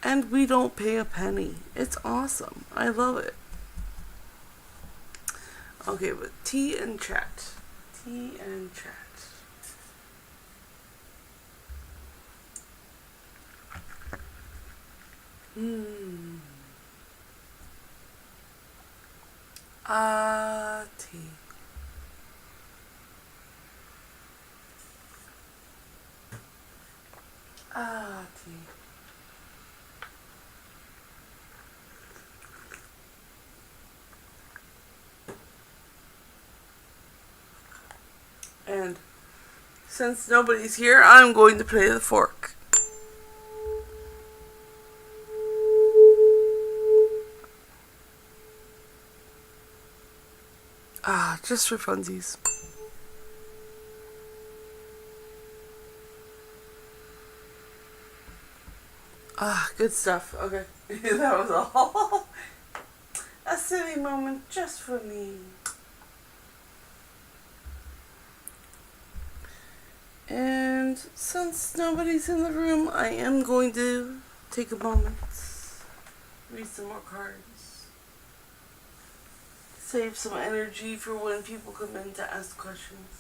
and we don't pay a penny. It's awesome. I love it. Okay, but tea and chat. Tea and chat. Hmm. Ati. Ati. And since nobody's here, I'm going to play the fork. Just for funsies. Good stuff. Okay. That was all. A silly moment just for me. And since nobody's in the room, I am going to take a moment, read some more cards, save some energy for when people come in to ask questions.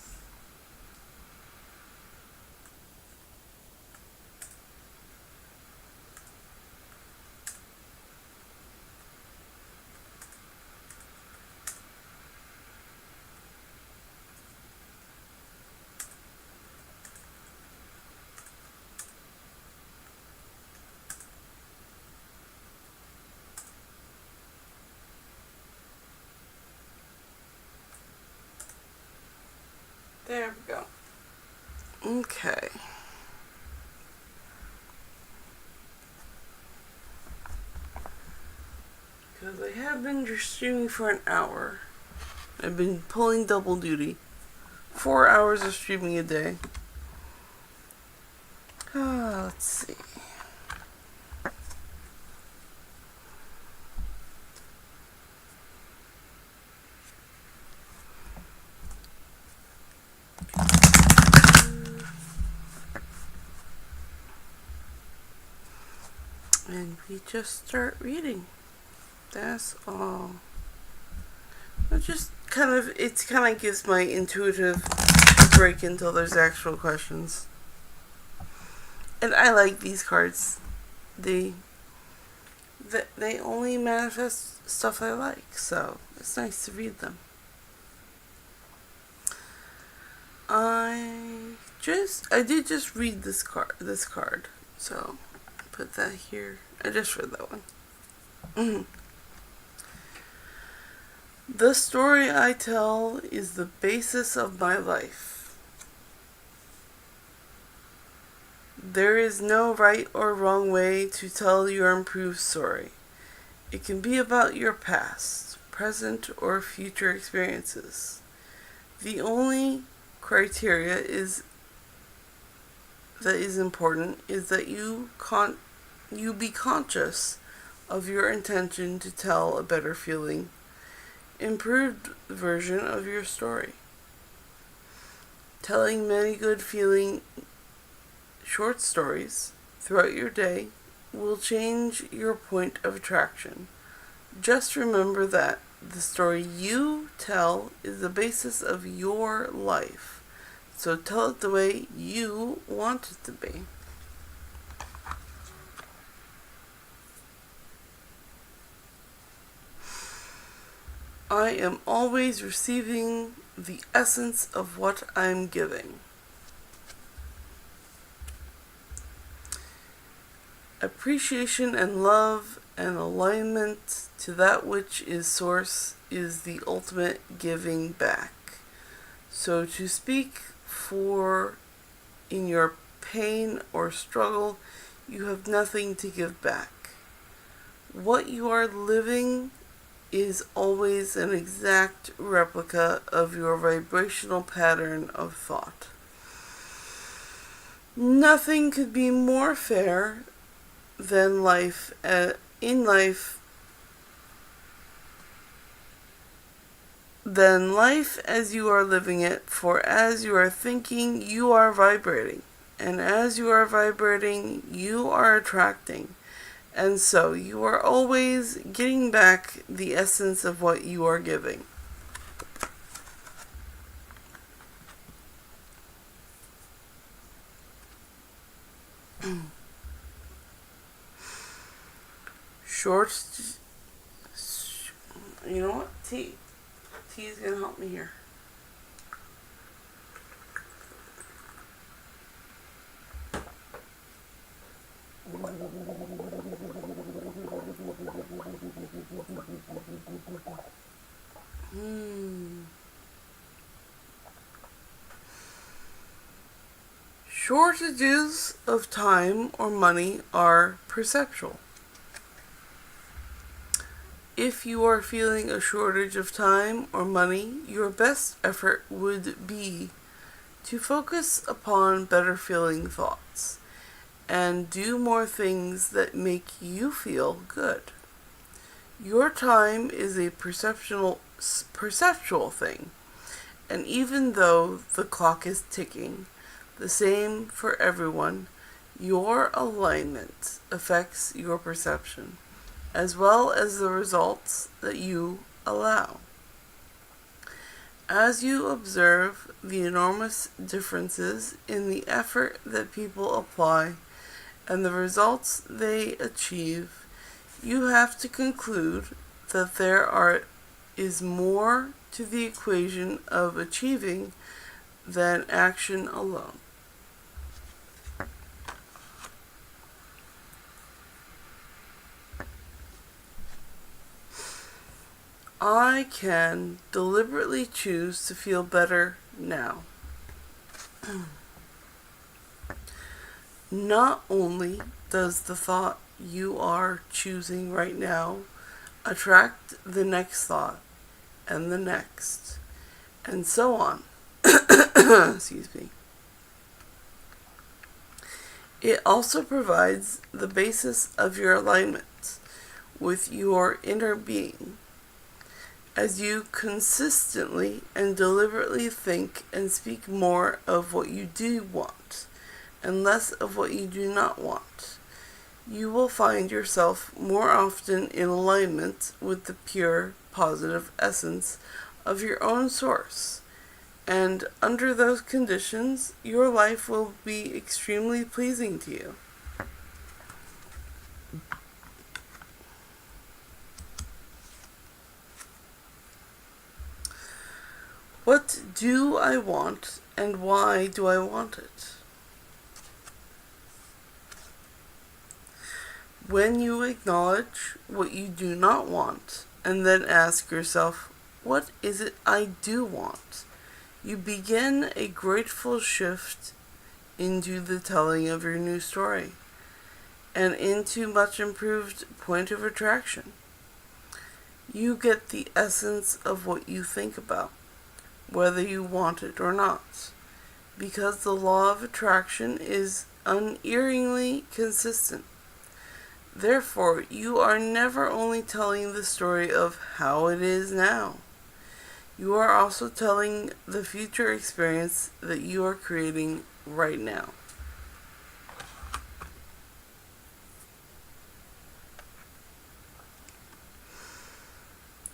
There we go. Okay. Because I have been just streaming for an hour. I've been pulling double duty. 4 hours of streaming a day. Let's see. And we just start reading. That's all. It kind of gives my intuitive break until there's actual questions. And I like these cards. They only manifest stuff I like, so it's nice to read them. I did just read this card, so put that here. I just read that one. Mm-hmm. The story I tell is the basis of my life. There is no right or wrong way to tell your improved story. It can be about your past, present, or future experiences. The only criteria that is important is that you be conscious of your intention to tell a better feeling, improved version of your story. Telling many good feeling short stories throughout your day will change your point of attraction. Just remember that the story you tell is the basis of your life. So tell it the way you want it to be. I am always receiving the essence of what I'm giving. Appreciation and love and alignment to that which is source is the ultimate giving back. So to speak for in your pain or struggle, you have nothing to give back. What you are living is always an exact replica of your vibrational pattern of thought. Nothing could be more fair than life as you are living it, for as you are thinking, you are vibrating. And as you are vibrating, you are attracting. And so you are always getting back the essence of what you are giving. Short. You know what? Tea. Tea is gonna help me here. Shortages of time or money are perceptual. If you are feeling a shortage of time or money, your best effort would be to focus upon better feeling thoughts and do more things that make you feel good. Your time is a perceptual thing, and even though the clock is ticking, the same for everyone, your alignment affects your perception, as well as the results that you allow. As you observe the enormous differences in the effort that people apply and the results they achieve, you have to conclude that there is more to the equation of achieving than action alone. I can deliberately choose to feel better now. Not only does the thought you are choosing right now attract the next thought and the next, and so on. Excuse me. It also provides the basis of your alignment with your inner being. As you consistently and deliberately think and speak more of what you do want and less of what you do not want, you will find yourself more often in alignment with the pure, positive essence of your own source. And under those conditions, your life will be extremely pleasing to you. What do I want, and why do I want it? When you acknowledge what you do not want, and then ask yourself, what is it I do want? You begin a grateful shift into the telling of your new story, and into much improved point of attraction. You get the essence of what you think about, whether you want it or not, because the law of attraction is unerringly consistent. Therefore, you are never only telling the story of how it is now. You are also telling the future experience that you are creating right now.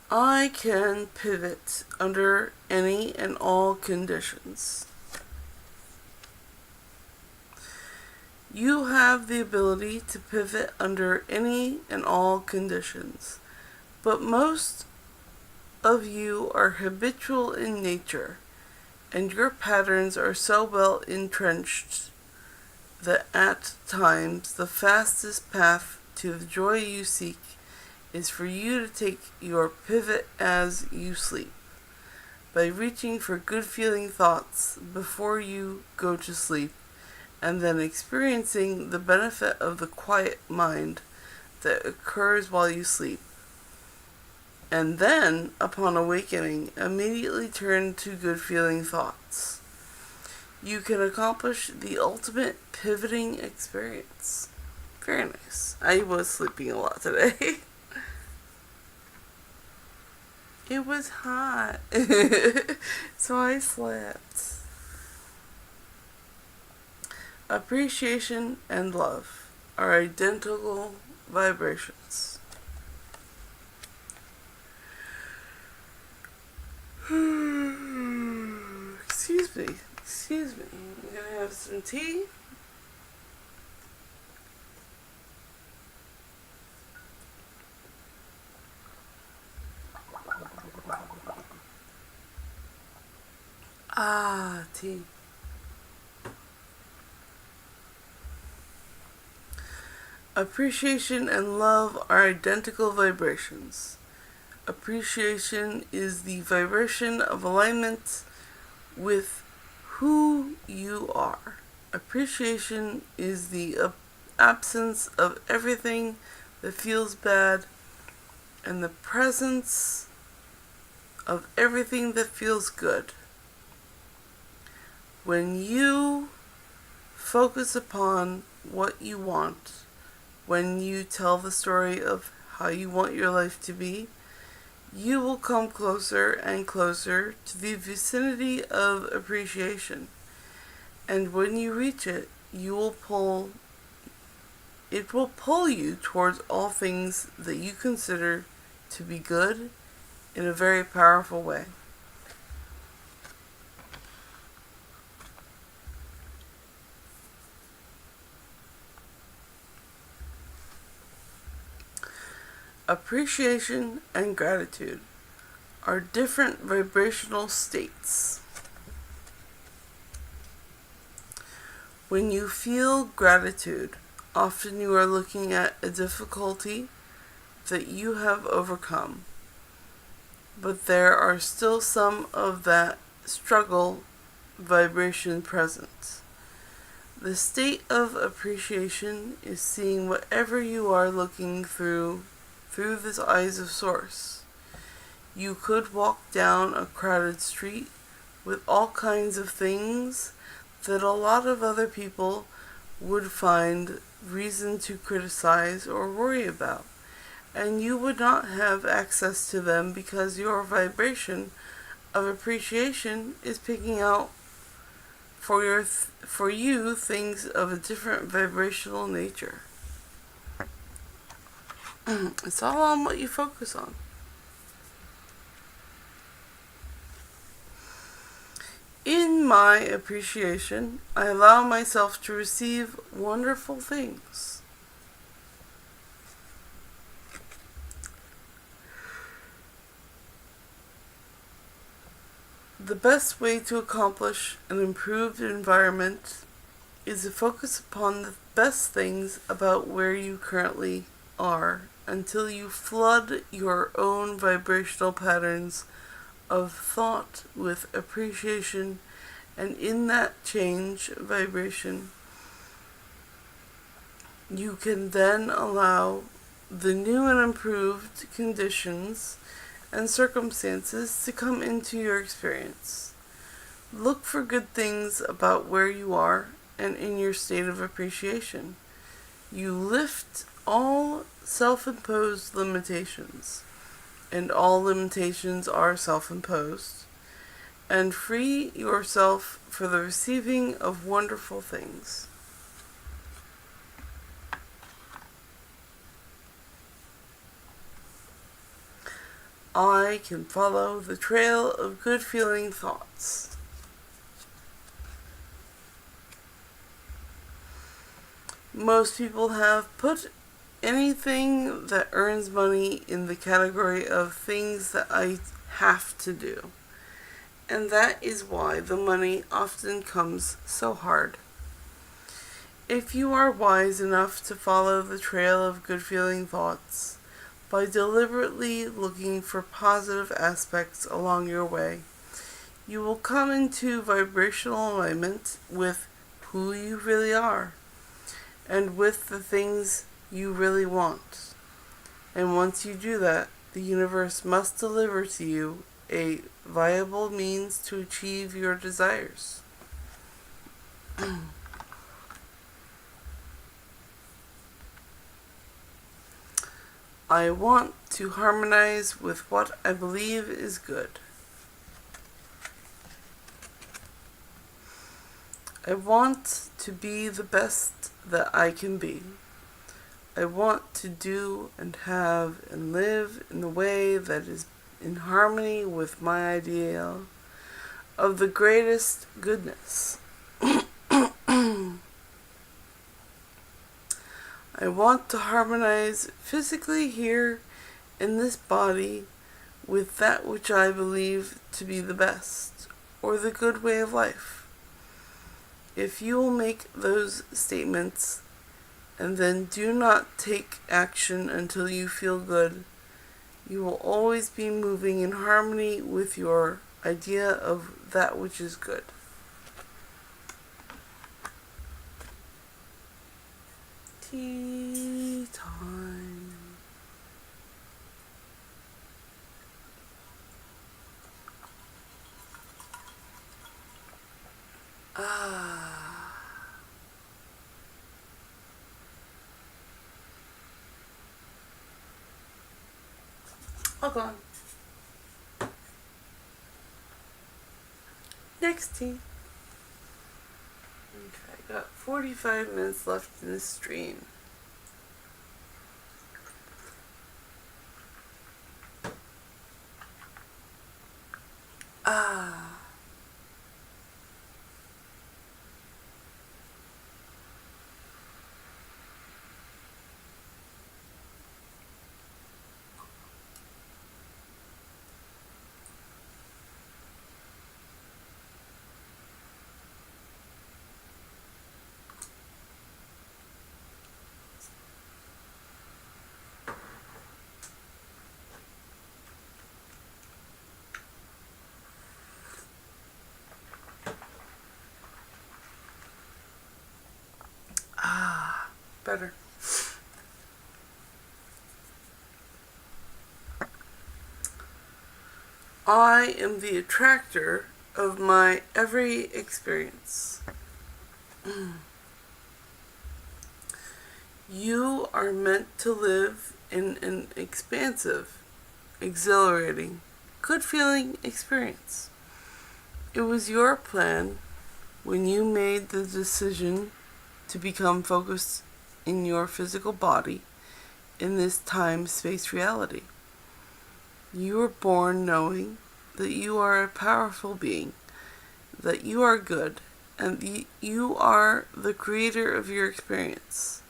I can pivot under any and all conditions. You have the ability to pivot under any and all conditions, but most of you are habitual in nature, and your patterns are so well entrenched that at times the fastest path to the joy you seek is for you to take your pivot as you sleep, by reaching for good feeling thoughts before you go to sleep, and then experiencing the benefit of the quiet mind that occurs while you sleep. And then, upon awakening, immediately turn to good feeling thoughts. You can accomplish the ultimate pivoting experience. Very nice. I was sleeping a lot today. It was hot. So I slept. Appreciation and love are identical vibrations. Excuse me. I'm gonna have some tea. Tea. Appreciation and love are identical vibrations. Appreciation is the vibration of alignment with who you are. Appreciation is the absence of everything that feels bad and the presence of everything that feels good. When you focus upon what you want, when you tell the story of how you want your life to be, you will come closer and closer to the vicinity of appreciation. And when you reach it, it will pull you towards all things that you consider to be good in a very powerful way. Appreciation and gratitude are different vibrational states. When you feel gratitude, often you are looking at a difficulty that you have overcome, but there are still some of that struggle vibration present. The state of appreciation is seeing whatever you are looking through the eyes of Source. You could walk down a crowded street with all kinds of things that a lot of other people would find reason to criticize or worry about, and you would not have access to them because your vibration of appreciation is picking out for you things of a different vibrational nature. It's all on what you focus on. In my appreciation, I allow myself to receive wonderful things. The best way to accomplish an improved environment is to focus upon the best things about where you currently are until you flood your own vibrational patterns of thought with appreciation, and in that change vibration, you can then allow the new and improved conditions and circumstances to come into your experience. Look for good things about where you are and in your state of appreciation. You lift all self-imposed limitations, and all limitations are self-imposed, and free yourself for the receiving of wonderful things. I can follow the trail of good feeling thoughts. Most people have put anything that earns money in the category of things that I have to do. And that is why the money often comes so hard. If you are wise enough to follow the trail of good feeling thoughts, by deliberately looking for positive aspects along your way, you will come into vibrational alignment with who you really are and with the things you really want. And once you do that, the universe must deliver to you a viable means to achieve your desires. I want to harmonize with what I believe is good. I want to be the best that I can be. I want to do and have and live in a way that is in harmony with my ideal of the greatest goodness. I want to harmonize physically here in this body with that which I believe to be the best, or the good way of life. If you will make those statements and then do not take action until you feel good, you will always be moving in harmony with your idea of that which is good. Tea time. All gone. Next tea. Okay, I got 45 minutes left in this stream. Better. I am the attractor of my every experience. You are meant to live in an expansive, exhilarating, good-feeling experience. It was your plan when you made the decision to become focused in your physical body in this time-space reality. You were born knowing that you are a powerful being, that you are good, and you are the creator of your experience,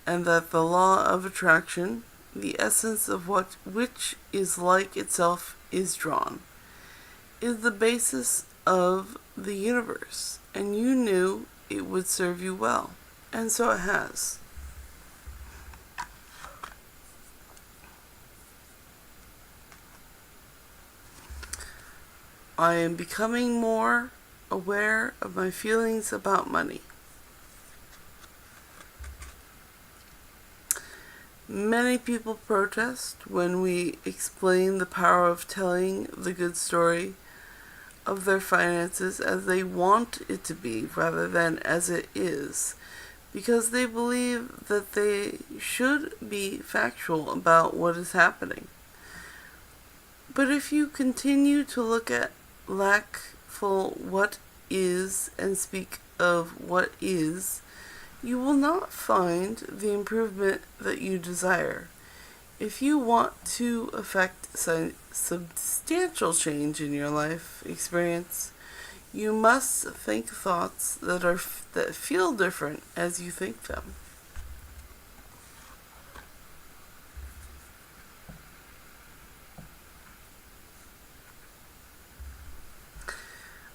and that the law of attraction, the essence of which is like itself is drawn, is the basis of the universe, and you knew it would serve you well, and so it has. I am becoming more aware of my feelings about money. Many people protest when we explain the power of telling the good story of their finances as they want it to be rather than as it is, because they believe that they should be factual about what is happening. But if you continue to look at lackful what is and speak of what is, you will not find the improvement that you desire. If you want to affect substantial change in your life experience, you must think thoughts that feel different as you think them.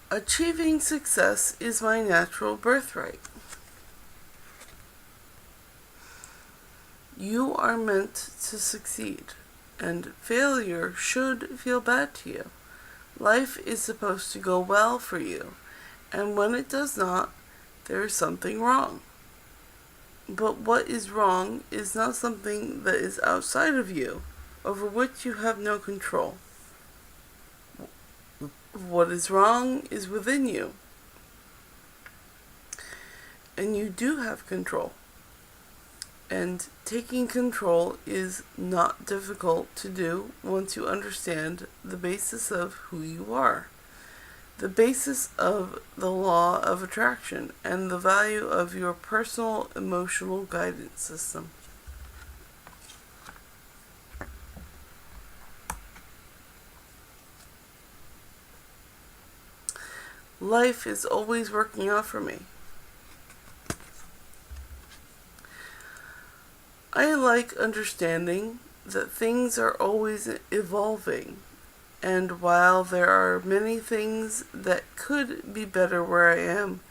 Achieving success is my natural birthright. You are meant to succeed, and failure should feel bad to you. Life is supposed to go well for you, and when it does not, there is something wrong. But what is wrong is not something that is outside of you, over which you have no control. What is wrong is within you, and you do have control. And taking control is not difficult to do once you understand the basis of who you are, the basis of the law of attraction, and the value of your personal emotional guidance system. Life is always working out for me. I like understanding that things are always evolving, And while there are many things that could be better where I am,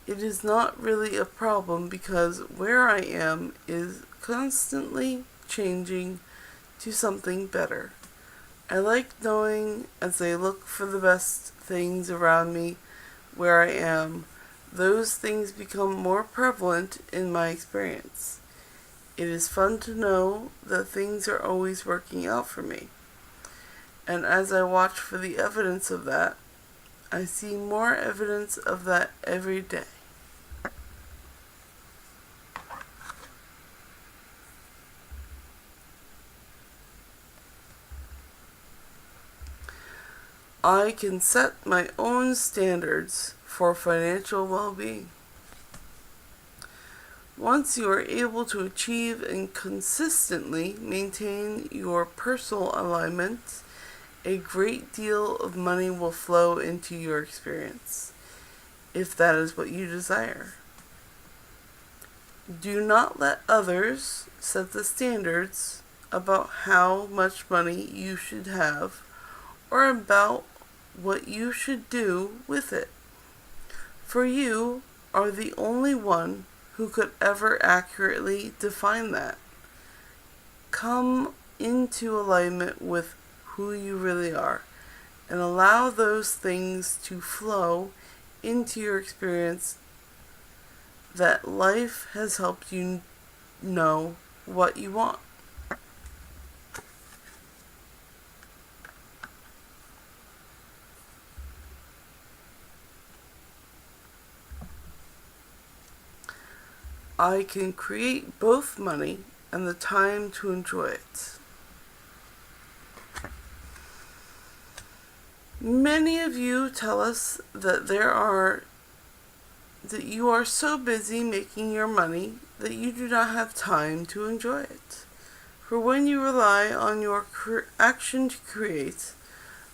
it is not really a problem because where I am is constantly changing to something better. I like knowing as I look for the best things around me where I am, those things become more prevalent in my experience. It is fun to know that things are always working out for me. And as I watch for the evidence of that, I see more evidence of that every day. I can set my own standards for financial well-being. Once you are able to achieve and consistently maintain your personal alignment, a great deal of money will flow into your experience, if that is what you desire. Do not let others set the standards about how much money you should have or about what you should do with it. For you are the only one who could ever accurately define that. Come into alignment with who you really are and allow those things to flow into your experience that life has helped you know what you want. I can create both money and the time to enjoy it. Many of you tell us that you are so busy making your money that you do not have time to enjoy it. For when you rely on your action to create,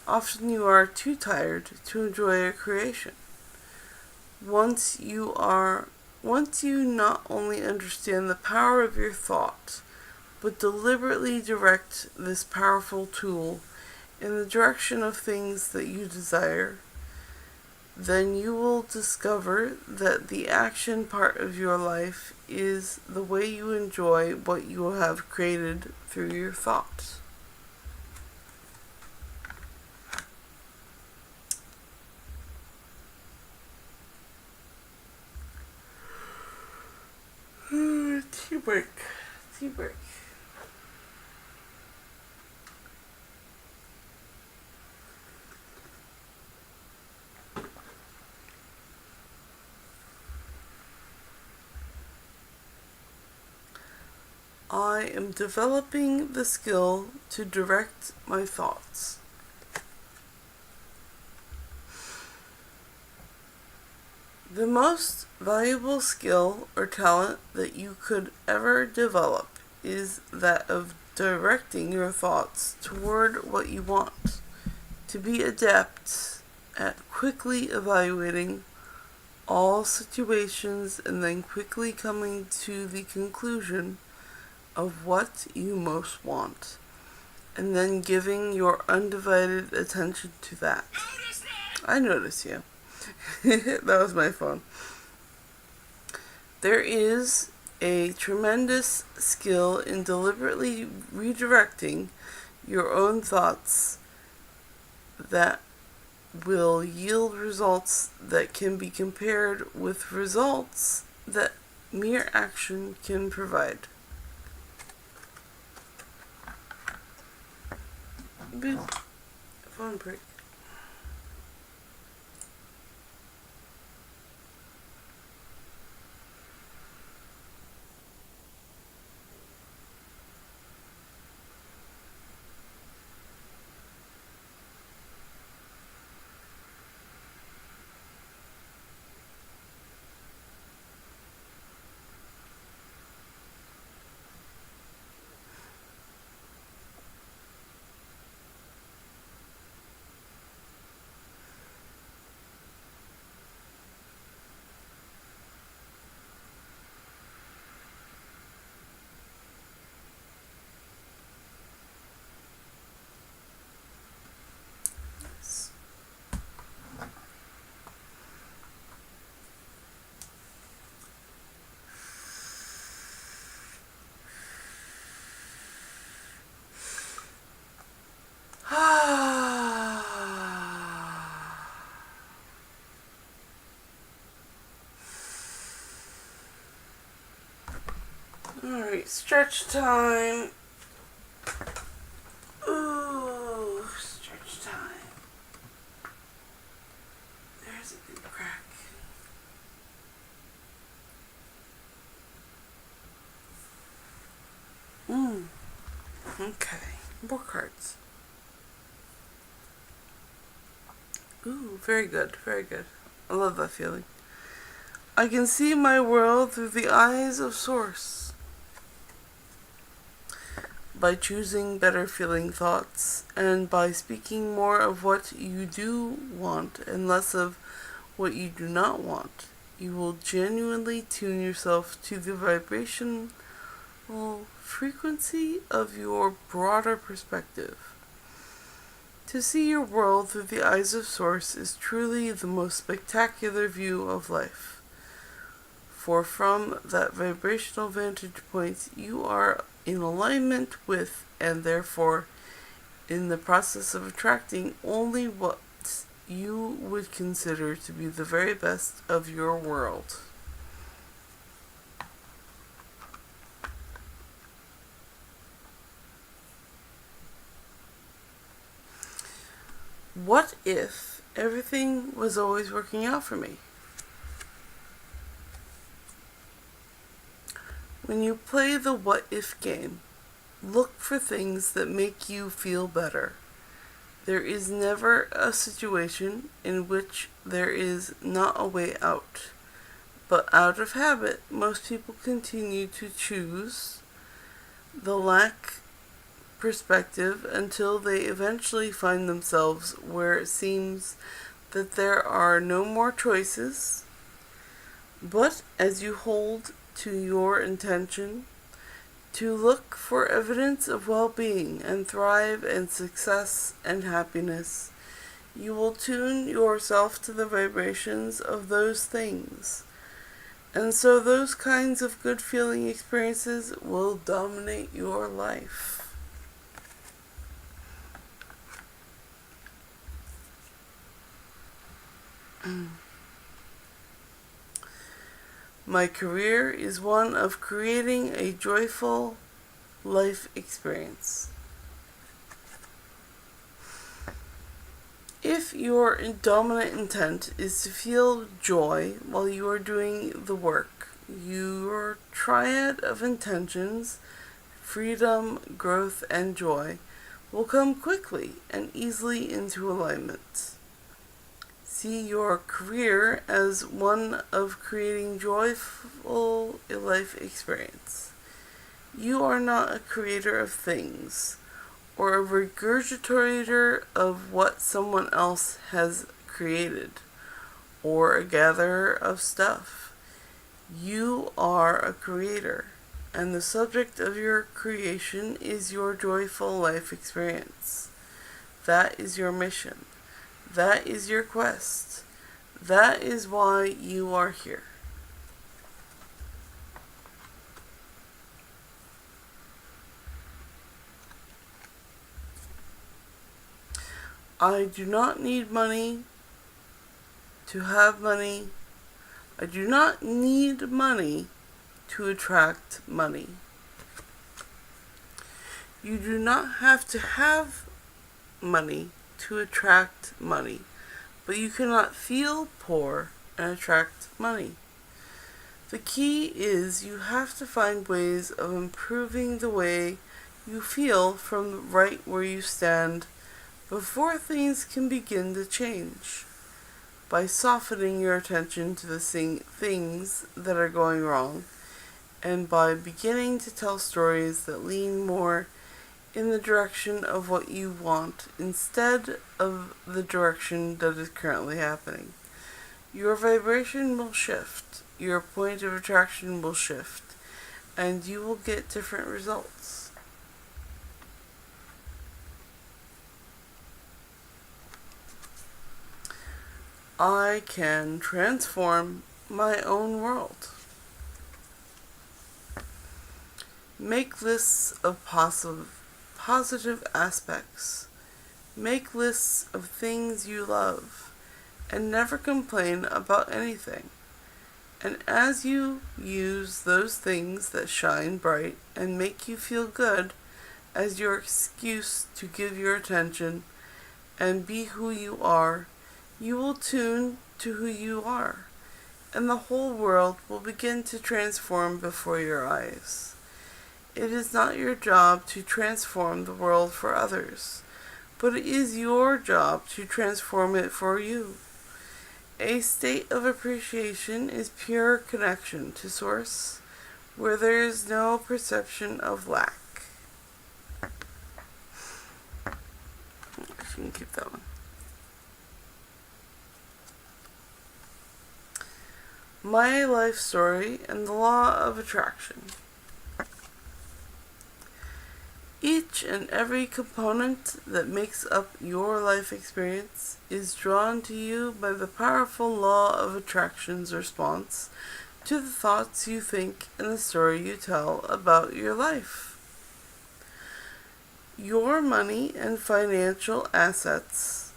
often you are too tired to enjoy a creation. Once you not only understand the power of your thought, but deliberately direct this powerful tool in the direction of things that you desire, then you will discover that the action part of your life is the way you enjoy what you have created through your thoughts. Tea break. Tea break. I am developing the skill to direct my thoughts. The most valuable skill or talent that you could ever develop is that of directing your thoughts toward what you want. To be adept at quickly evaluating all situations and then quickly coming to the conclusion of what you most want, and then giving your undivided attention to that. I notice you. That was my phone. There is a tremendous skill in deliberately redirecting your own thoughts that will yield results that can be compared with results that mere action can provide. Boop. Phone break. Alright, stretch time. Ooh, stretch time. There's a good crack. Okay, more cards. Ooh, very good, very good. I love that feeling. I can see my world through the eyes of Source. By choosing better feeling thoughts, and by speaking more of what you do want and less of what you do not want, you will genuinely tune yourself to the vibrational frequency of your broader perspective. To see your world through the eyes of Source is truly the most spectacular view of life. For from that vibrational vantage point, you are in alignment with, and therefore in the process of attracting only what you would consider to be the very best of your world. What if everything was always working out for me? When you play the what if game, look for things that make you feel better. There is never a situation in which there is not a way out. But out of habit, most people continue to choose the lack perspective until they eventually find themselves where it seems that there are no more choices. But as you hold to your intention to look for evidence of well-being and thrive and success and happiness, you will tune yourself to the vibrations of those things. And so those kinds of good feeling experiences will dominate your life. My career is one of creating a joyful life experience. If your dominant intent is to feel joy while you are doing the work, your triad of intentions, freedom, growth, and joy, will come quickly and easily into alignment. See your career as one of creating joyful life experience. You are not a creator of things, or a regurgitator of what someone else has created, or a gatherer of stuff. You are a creator, and the subject of your creation is your joyful life experience. That is your mission. That is your quest. That is why you are here. I do not need money to have money. I do not need money to attract money. You do not have to have money to attract money, but you cannot feel poor and attract money. The key is you have to find ways of improving the way you feel from right where you stand before things can begin to change. By softening your attention to the things that are going wrong, and by beginning to tell stories that lean more in the direction of what you want instead of the direction that is currently happening. Your vibration will shift, your point of attraction will shift, and you will get different results. I can transform my own world. Make lists of positive aspects. Make lists of things you love, and never complain about anything. And as you use those things that shine bright and make you feel good as your excuse to give your attention and be who you are, you will tune to who you are, and the whole world will begin to transform before your eyes. It is not your job to transform the world for others, but it is your job to transform it for you. A state of appreciation is pure connection to Source, where there is no perception of lack. You can keep that one. My life story and the law of attraction. Each and every component that makes up your life experience is drawn to you by the powerful law of attraction's response to the thoughts you think and the story you tell about your life. Your money and financial assets,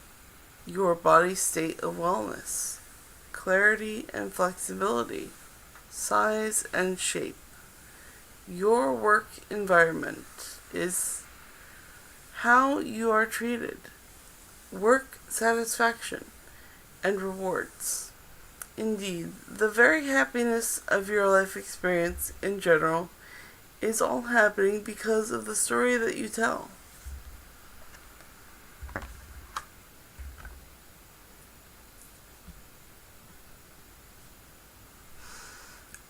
your body state of wellness, clarity and flexibility, size and shape, your work environment is how you are treated, work satisfaction, and rewards. Indeed, the very happiness of your life experience in general is all happening because of the story that you tell.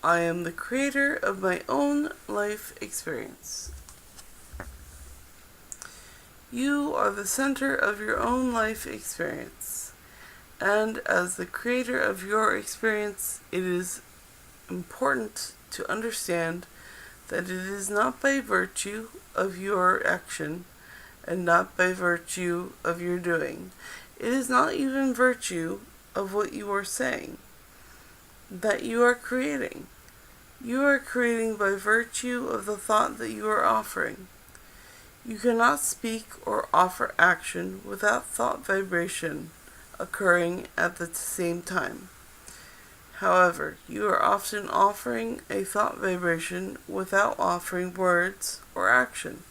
I am the creator of my own life experience. You are the center of your own life experience, and as the creator of your experience, it is important to understand that it is not by virtue of your action and not by virtue of your doing. It is not even virtue of what you are saying that you are creating. You are creating by virtue of the thought that you are offering. You cannot speak or offer action without thought vibration occurring at the same time. However, you are often offering a thought vibration without offering words or action.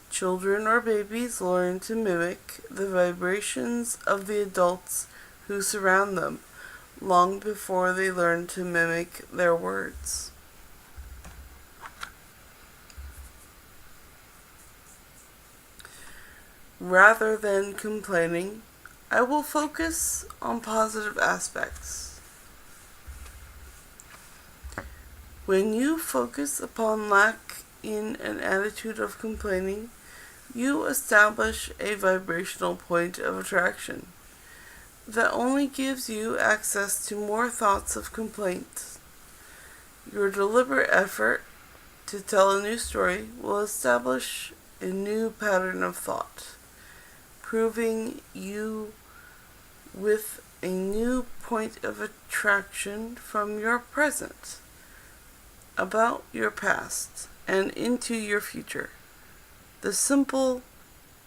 Children or babies learn to mimic the vibrations of the adults who surround them long before they learn to mimic their words. Rather than complaining, I will focus on positive aspects. When you focus upon lack in an attitude of complaining, you establish a vibrational point of attraction that only gives you access to more thoughts of complaint. Your deliberate effort to tell a new story will establish a new pattern of thought, proving you with a new point of attraction from your present, about your past, and into your future. The simple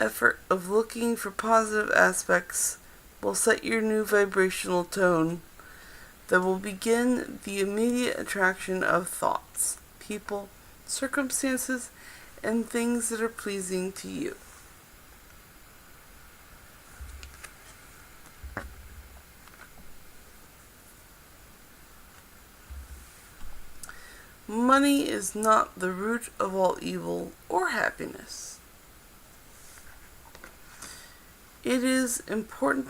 effort of looking for positive aspects will set your new vibrational tone that will begin the immediate attraction of thoughts, people, circumstances, and things that are pleasing to you. Money is not the root of all evil or happiness. It is important.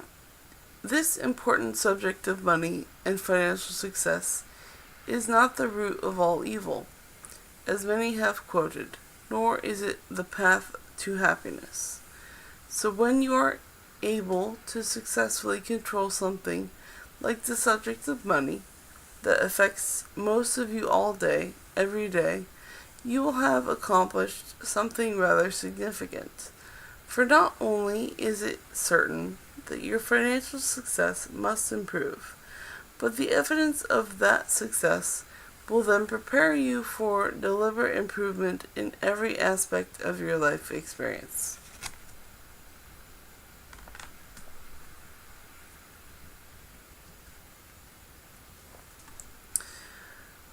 This important subject of money and financial success is not the root of all evil, as many have quoted, nor is it the path to happiness. So when you are able to successfully control something like the subject of money that affects most of you all day, every day, you will have accomplished something rather significant. For not only is it certain that your financial success must improve, but the evidence of that success will then prepare you for deliberate improvement in every aspect of your life experience.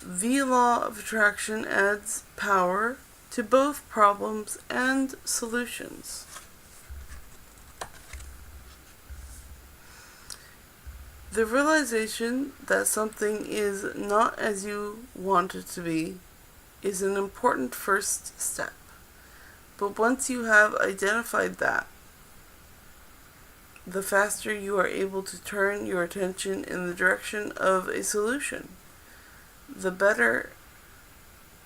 the law of attraction adds power to both problems and solutions. The realization that something is not as you want it to be is an important first step. But once you have identified that, the faster you are able to turn your attention in the direction of a solution, the better,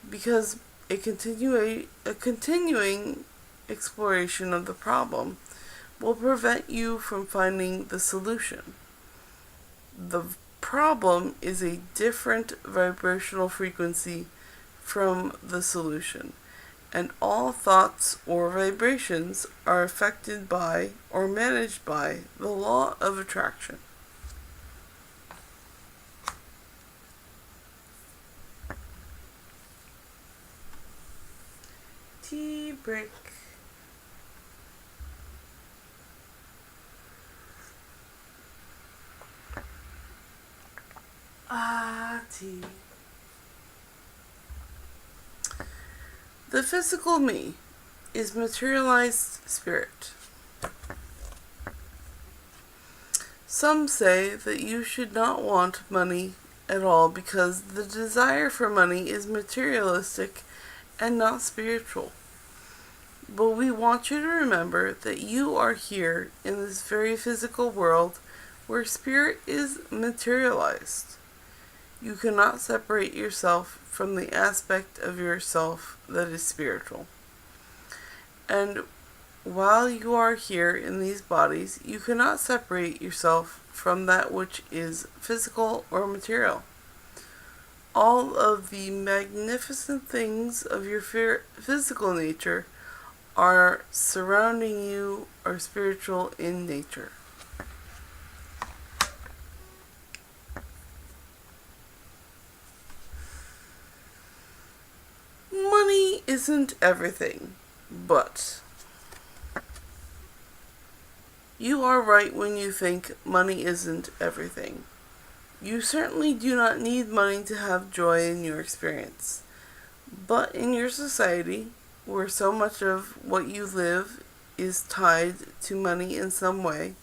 because a continuing exploration of the problem will prevent you from finding the solution. The problem is a different vibrational frequency from the solution, and all thoughts or vibrations are affected by or managed by the law of attraction. Tea break. Tea. The physical me is materialized spirit. Some say that you should not want money at all because the desire for money is materialistic and not spiritual. But we want you to remember that you are here in this very physical world where spirit is materialized. You cannot separate yourself from the aspect of yourself that is spiritual. And while you are here in these bodies, you cannot separate yourself from that which is physical or material. All of the magnificent things of your physical nature are surrounding you are spiritual in nature. Money isn't everything, but you are right when you think money isn't everything. You certainly do not need money to have joy in your experience. But in your society, where so much of what you live is tied to money in some way,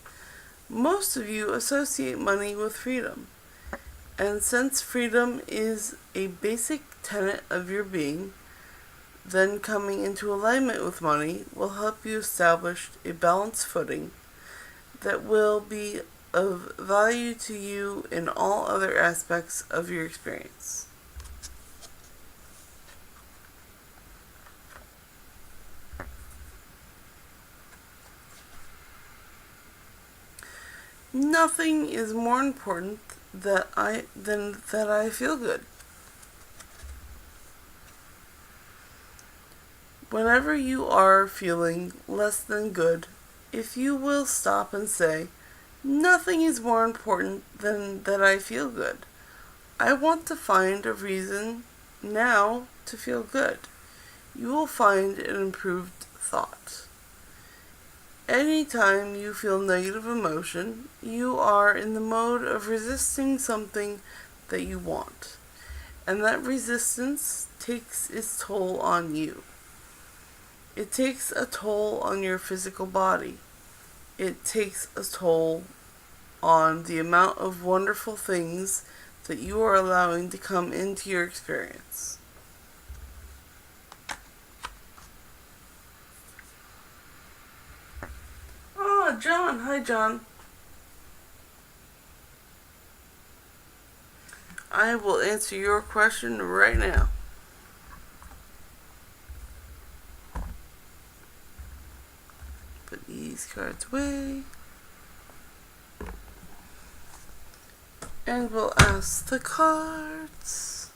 most of you associate money with freedom. And since freedom is a basic tenet of your being, then coming into alignment with money will help you establish a balanced footing that will be of value to you in all other aspects of your experience. Nothing is more important than that I feel good. Whenever you are feeling less than good, if you will stop and say, nothing is more important than that I feel good. I want to find a reason now to feel good. You will find an improved thought. Anytime you feel negative emotion, you are in the mode of resisting something that you want. And that resistance takes its toll on you. It takes a toll on your physical body. It takes a toll on the amount of wonderful things that you are allowing to come into your experience. Ah, John. Hi, John. I will answer your question right now. Put these cards away. And we'll ask the cards,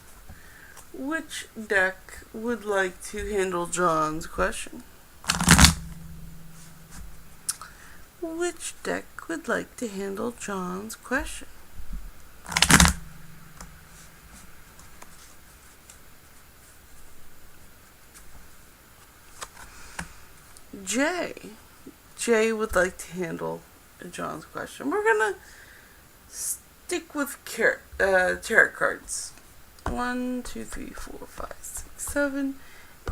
which deck would like to handle John's question? Which deck would like to handle John's question? Jay would like to handle John's question. We're gonna stick with tarot cards. 1, 2, 3, 4, 5, 6, 7,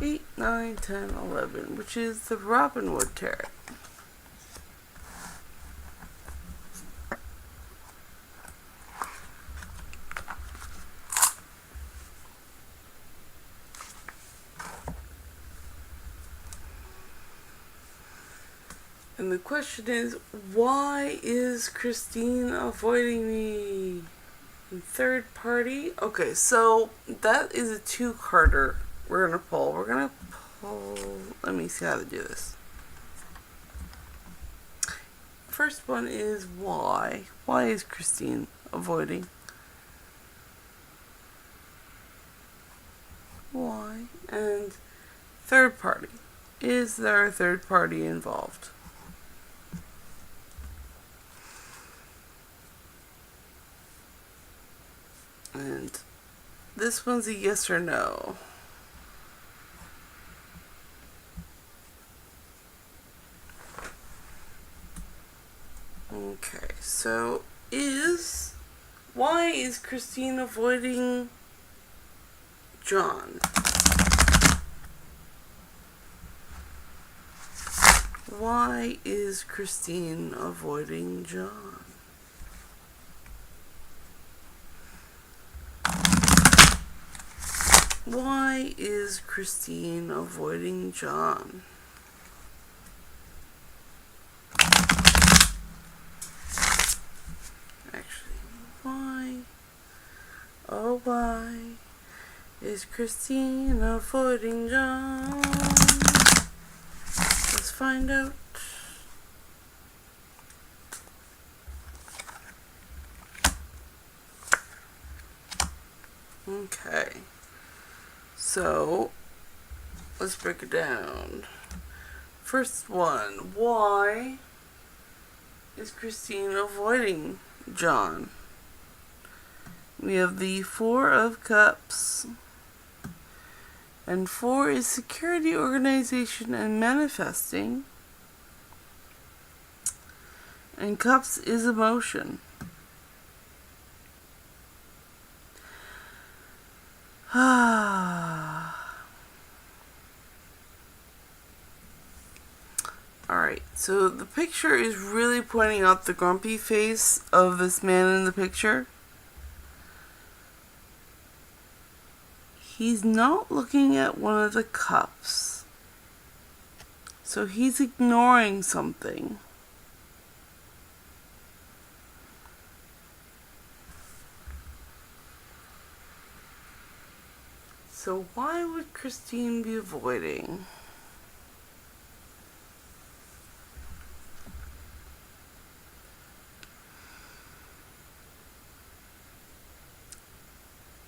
8, 9, 10, 11, which is the Robinwood Tarot. And the question is, why is Christine avoiding me? Third party? Okay, so that is a two-carder we're gonna pull. Let me see how to do this. First one is why. Why is Christine avoiding? Why? And third party. Is there a third party involved? And this one's a yes or no. Okay, so why is Christine avoiding John? Why is Christine avoiding John? Why is Christine avoiding John? Actually, why? Oh, why is Christine avoiding John? Let's find out. Okay. So, let's break it down. First one, why is Christine avoiding John? We have the Four of Cups. And 4 is security, organization, and manifesting. And Cups is emotion. Alright, so the picture is really pointing out the grumpy face of this man in the picture. He's not looking at one of the cups. So he's ignoring something. So why would Christine be avoiding?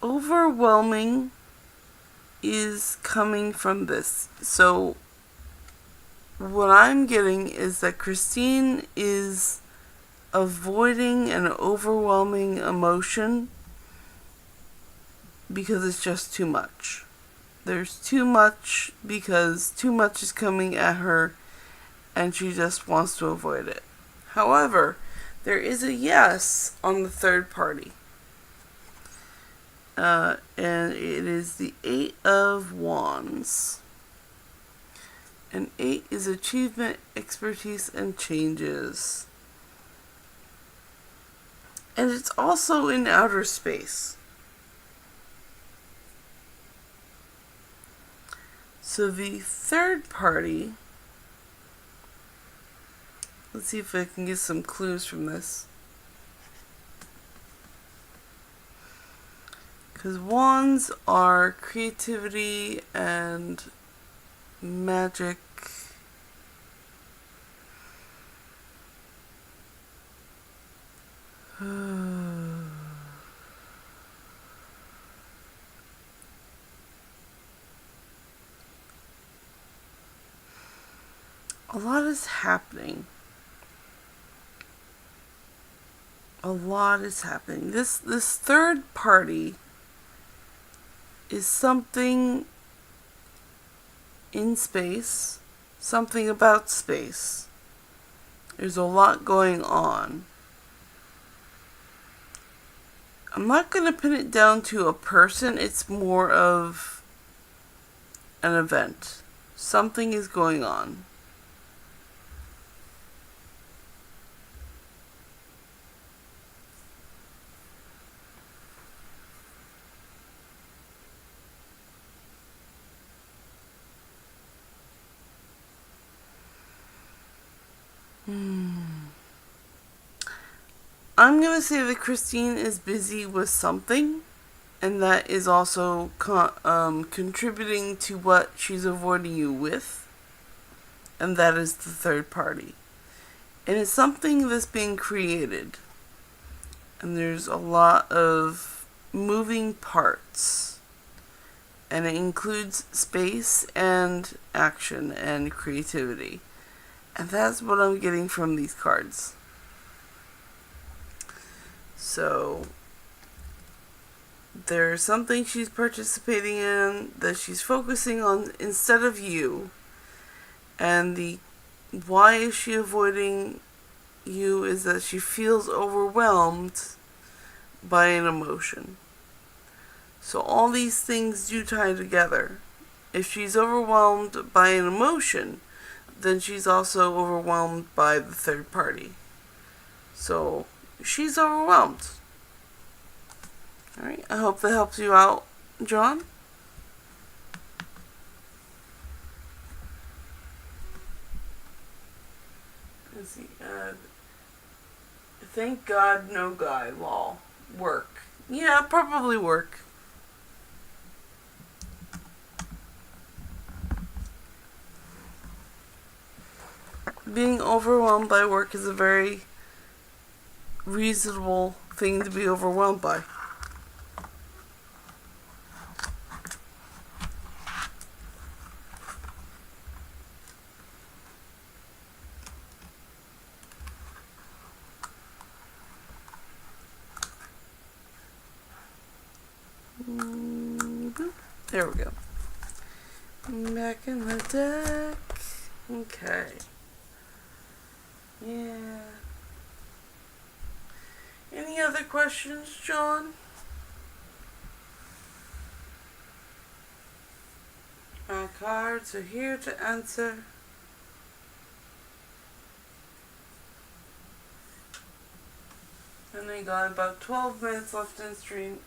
Overwhelming is coming from this. So what I'm getting is that Christine is avoiding an overwhelming emotion because it's just too much. There's too much because too much is coming at her and she just wants to avoid it. However, there is a yes on the third party. And it is the 8 of Wands. And 8 is achievement, expertise, and changes. And it's also in outer space. So the third party, let's see if I can get some clues from this. Because wands are creativity and magic. A lot is happening. A lot is happening. This third party is something in space, something about space. There's a lot going on. I'm not going to pin it down to a person. It's more of an event. Something is going on. I'm going to say that Christine is busy with something, and that is also contributing to what she's avoiding you with, and that is the third party. And it's something that's being created, and there's a lot of moving parts, and it includes space and action and creativity, and that's what I'm getting from these cards. So there's something she's participating in that she's focusing on instead of you. And the why is she avoiding you is that she feels overwhelmed by an emotion. So all these things do tie together. If she's overwhelmed by an emotion, then she's also overwhelmed by the third party. So she's overwhelmed. Alright, I hope that helps you out, John. Let's see, thank God no guy, lol. Work. Yeah, probably work. Being overwhelmed by work is a very reasonable thing to be overwhelmed by. There we go. Back in the deck. Okay. Yeah. Any other questions, John? My cards are here to answer. And I got about 12 minutes left in stream.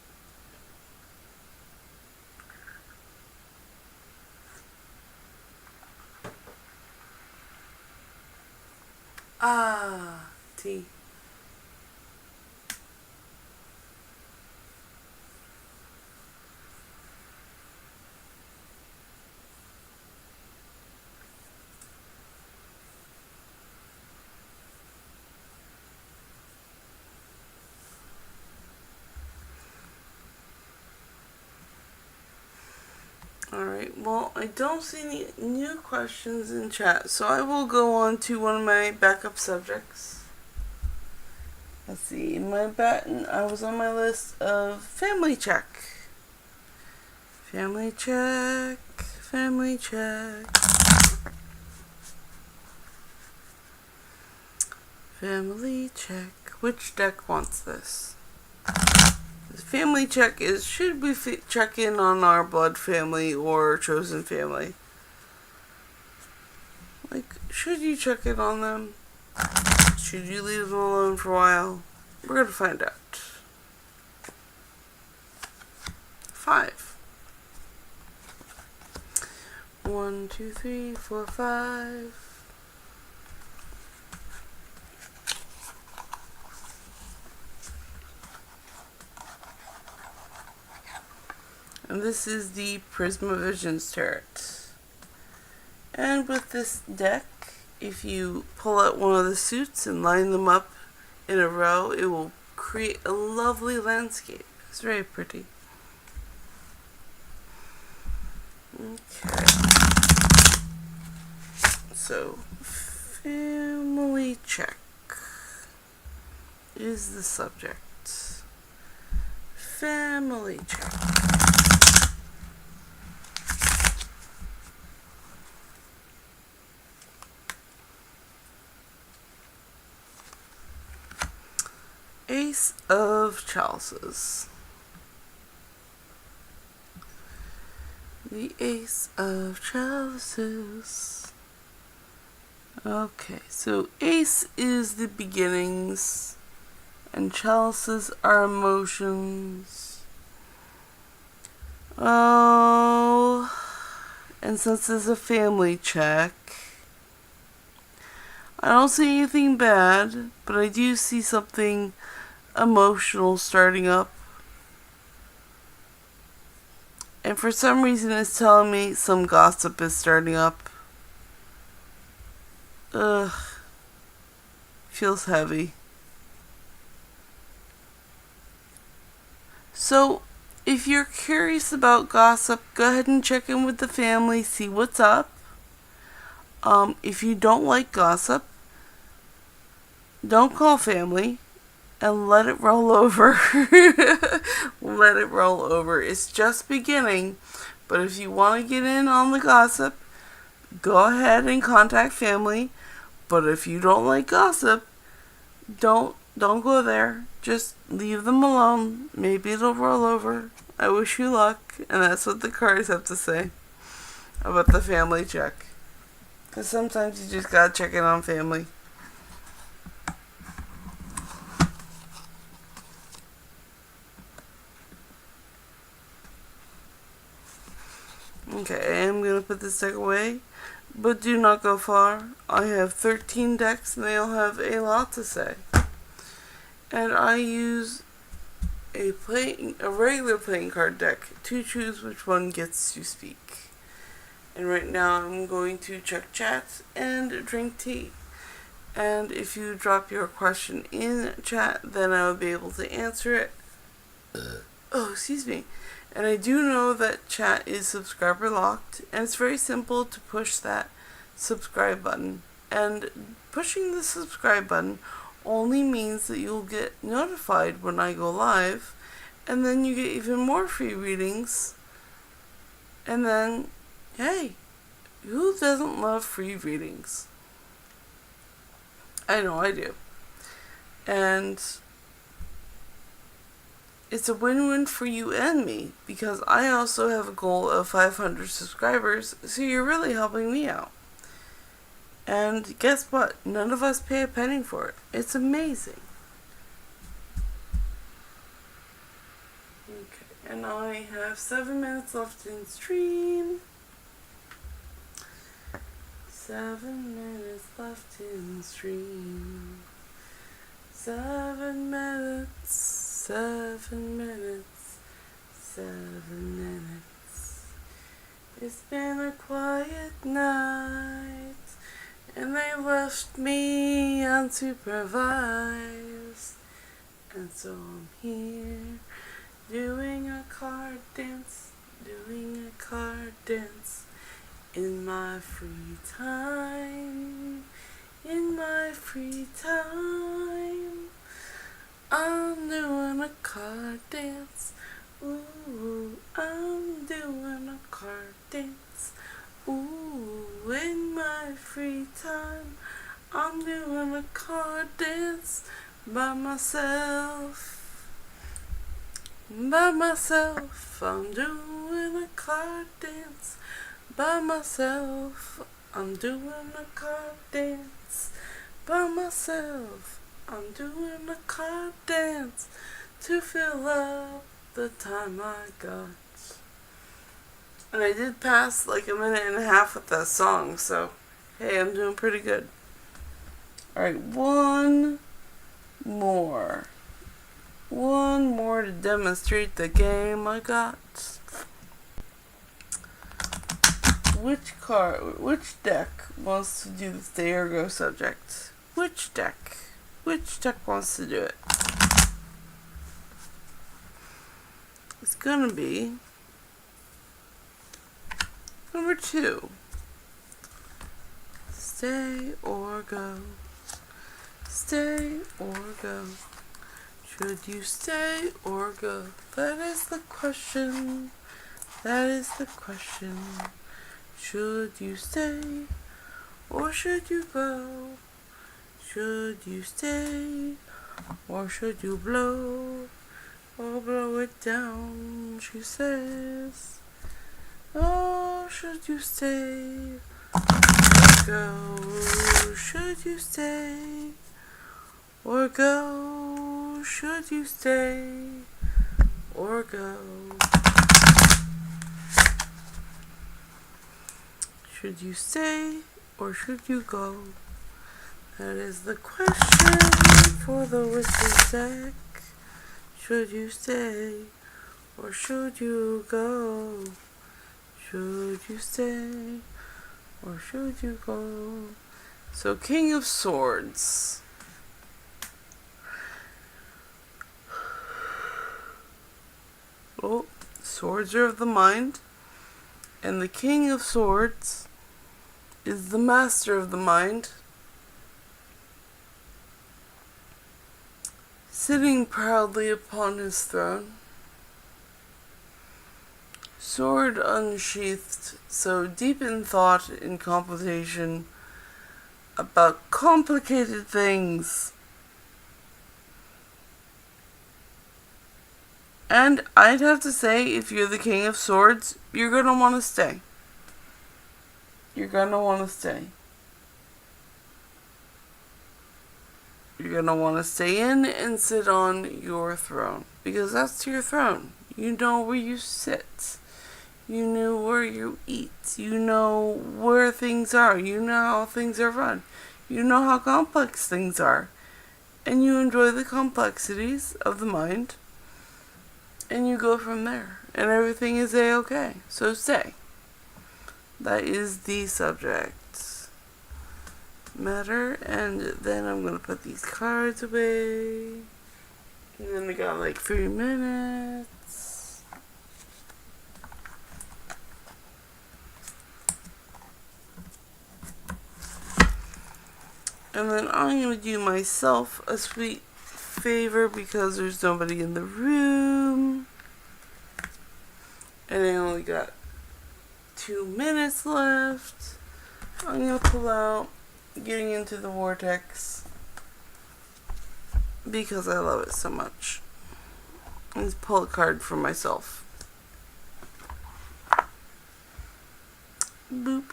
Tea. Alright, well, I don't see any new questions in chat, so I will go on to one of my backup subjects. Let's see, I was on my list of family check. Family check, family check. Family check. Which deck wants this? Family check is, should we check in on our blood family or chosen family? Like, should you check in on them? Should you leave them alone for a while? We're gonna find out. 5. 1, 2, 3, 4, 5. And this is the Prisma Visions Tarot. And with this deck, if you pull out one of the suits and line them up in a row, it will create a lovely landscape. It's very pretty. Okay. So, family check is the subject. Family check. Ace of Chalices. The Ace of Chalices. Okay, so Ace is the beginnings, and Chalices are emotions. Oh, and since it's a family check, I don't see anything bad, but I do see something emotional starting up. And for some reason it's telling me some gossip is starting up. Ugh. Feels heavy. So, if you're curious about gossip, go ahead and check in with the family, see what's up. If you don't like gossip, don't call family and let it roll over. Let it roll over. It's just beginning. But if you want to get in on the gossip, go ahead and contact family. But if you don't like gossip, don't go there. Just leave them alone. Maybe it'll roll over. I wish you luck. And that's what the cards have to say about the family check. Because sometimes you just gotta check in on family. Okay, I'm going to put this deck away, but do not go far. I have 13 decks and they all have a lot to say. And I use a regular playing card deck to choose which one gets to speak. And right now I'm going to check chat and drink tea. And if you drop your question in chat, then I will be able to answer it. Oh, excuse me. And I do know that chat is subscriber locked, and it's very simple to push that subscribe button. And pushing the subscribe button only means that you'll get notified when I go live, and then you get even more free readings. And then, hey, who doesn't love free readings? I know I do. And it's a win-win for you and me, because I also have a goal of 500 subscribers, so you're really helping me out. And guess what? None of us pay a penny for it. It's amazing. Okay, and I have 7 minutes left in stream. 7 minutes left in stream. 7 minutes. 7 minutes, 7 minutes. It's been a quiet night, and they left me unsupervised. And so I'm here, doing a card dance, in my free time, I'm doing a card dance. Ooh, I'm doing a card dance. Ooh, in my free time, I'm doing a card dance by myself. By myself, I'm doing a card dance. By myself, I'm doing a card dance. By myself, I'm doing a card dance to fill up the time I got. And I did pass like a minute and a half with that song, so hey, I'm doing pretty good. Alright, one more to demonstrate the game I got. Which deck wants to do the stay or go subject? Which deck wants to do it? It's gonna be number 2. Stay or go. Stay or go. Should you stay or go? That is the question. Should you stay or should you go? Should you stay Or should you blow or blow it down? She says. Oh, should you stay or go? Should you stay or go? Should you stay or go? Should you stay or should you go? That is the question for the whistle deck. Should you stay or should you go? Should you stay or should you go? So, King of Swords. Well, swords are of the mind, and the King of Swords is the master of the mind, sitting proudly upon his throne, sword unsheathed, so deep in thought and contemplation about complicated things. And I'd have to say, if you're the King of Swords, you're gonna want to stay. You're gonna want to stay. You're gonna want to stay in and sit on your throne. Because that's your throne. You know where you sit. You know where you eat. You know where things are. You know how things are run. You know how complex things are. And you enjoy the complexities of the mind. And you go from there. And everything is A-okay. So stay. That is the subject matter. And then I'm going to put these cards away. And then we got like 3 minutes. And then I'm going to do myself a sweet favor because there's nobody in the room. And I only got 2 minutes left. I'm going to pull out Getting Into the Vortex because I love it so much. Let's pull a card for myself. Boop.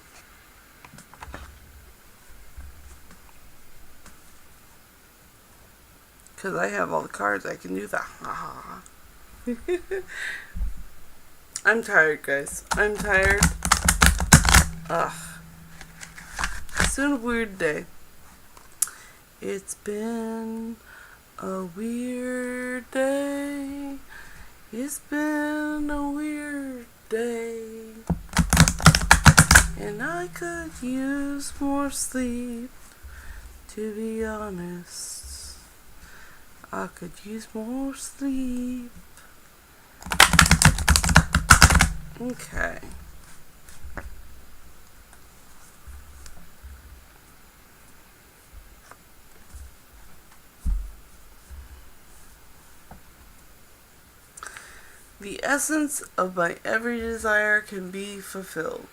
Because I have all the cards, I can do that. I'm tired, guys. I'm tired. Ugh. It's been a weird day. It's been a weird day. It's been a weird day. And I could use more sleep, to be honest. I could use more sleep. Okay. The essence of my every desire can be fulfilled.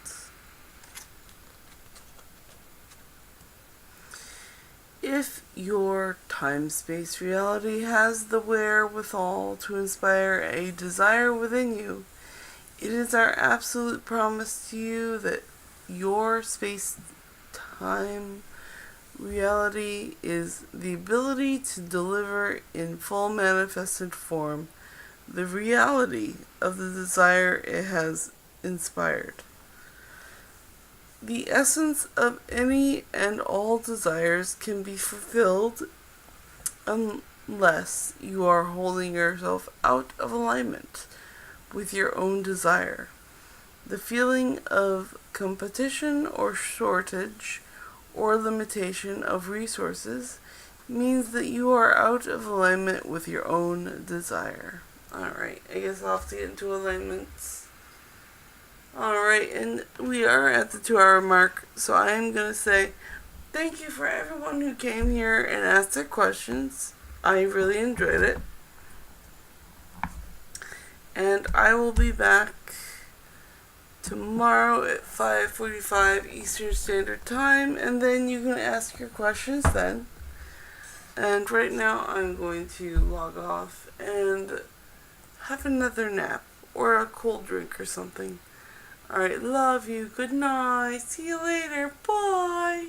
If your time-space reality has the wherewithal to inspire a desire within you, it is our absolute promise to you that your space-time reality is the ability to deliver in full manifested form the reality of the desire it has inspired. The essence of any and all desires can be fulfilled unless you are holding yourself out of alignment with your own desire. The feeling of competition or shortage or limitation of resources means that you are out of alignment with your own desire. Alright, I guess I'll have to get into alignments. Alright, and we are at the 2-hour mark, so I am going to say thank you for everyone who came here and asked their questions. I really enjoyed it. And I will be back tomorrow at 5:45 Eastern Standard Time, and then you can ask your questions then. And right now I'm going to log off and have another nap or a cold drink or something. Alright, love you. Good night. See you later. Bye.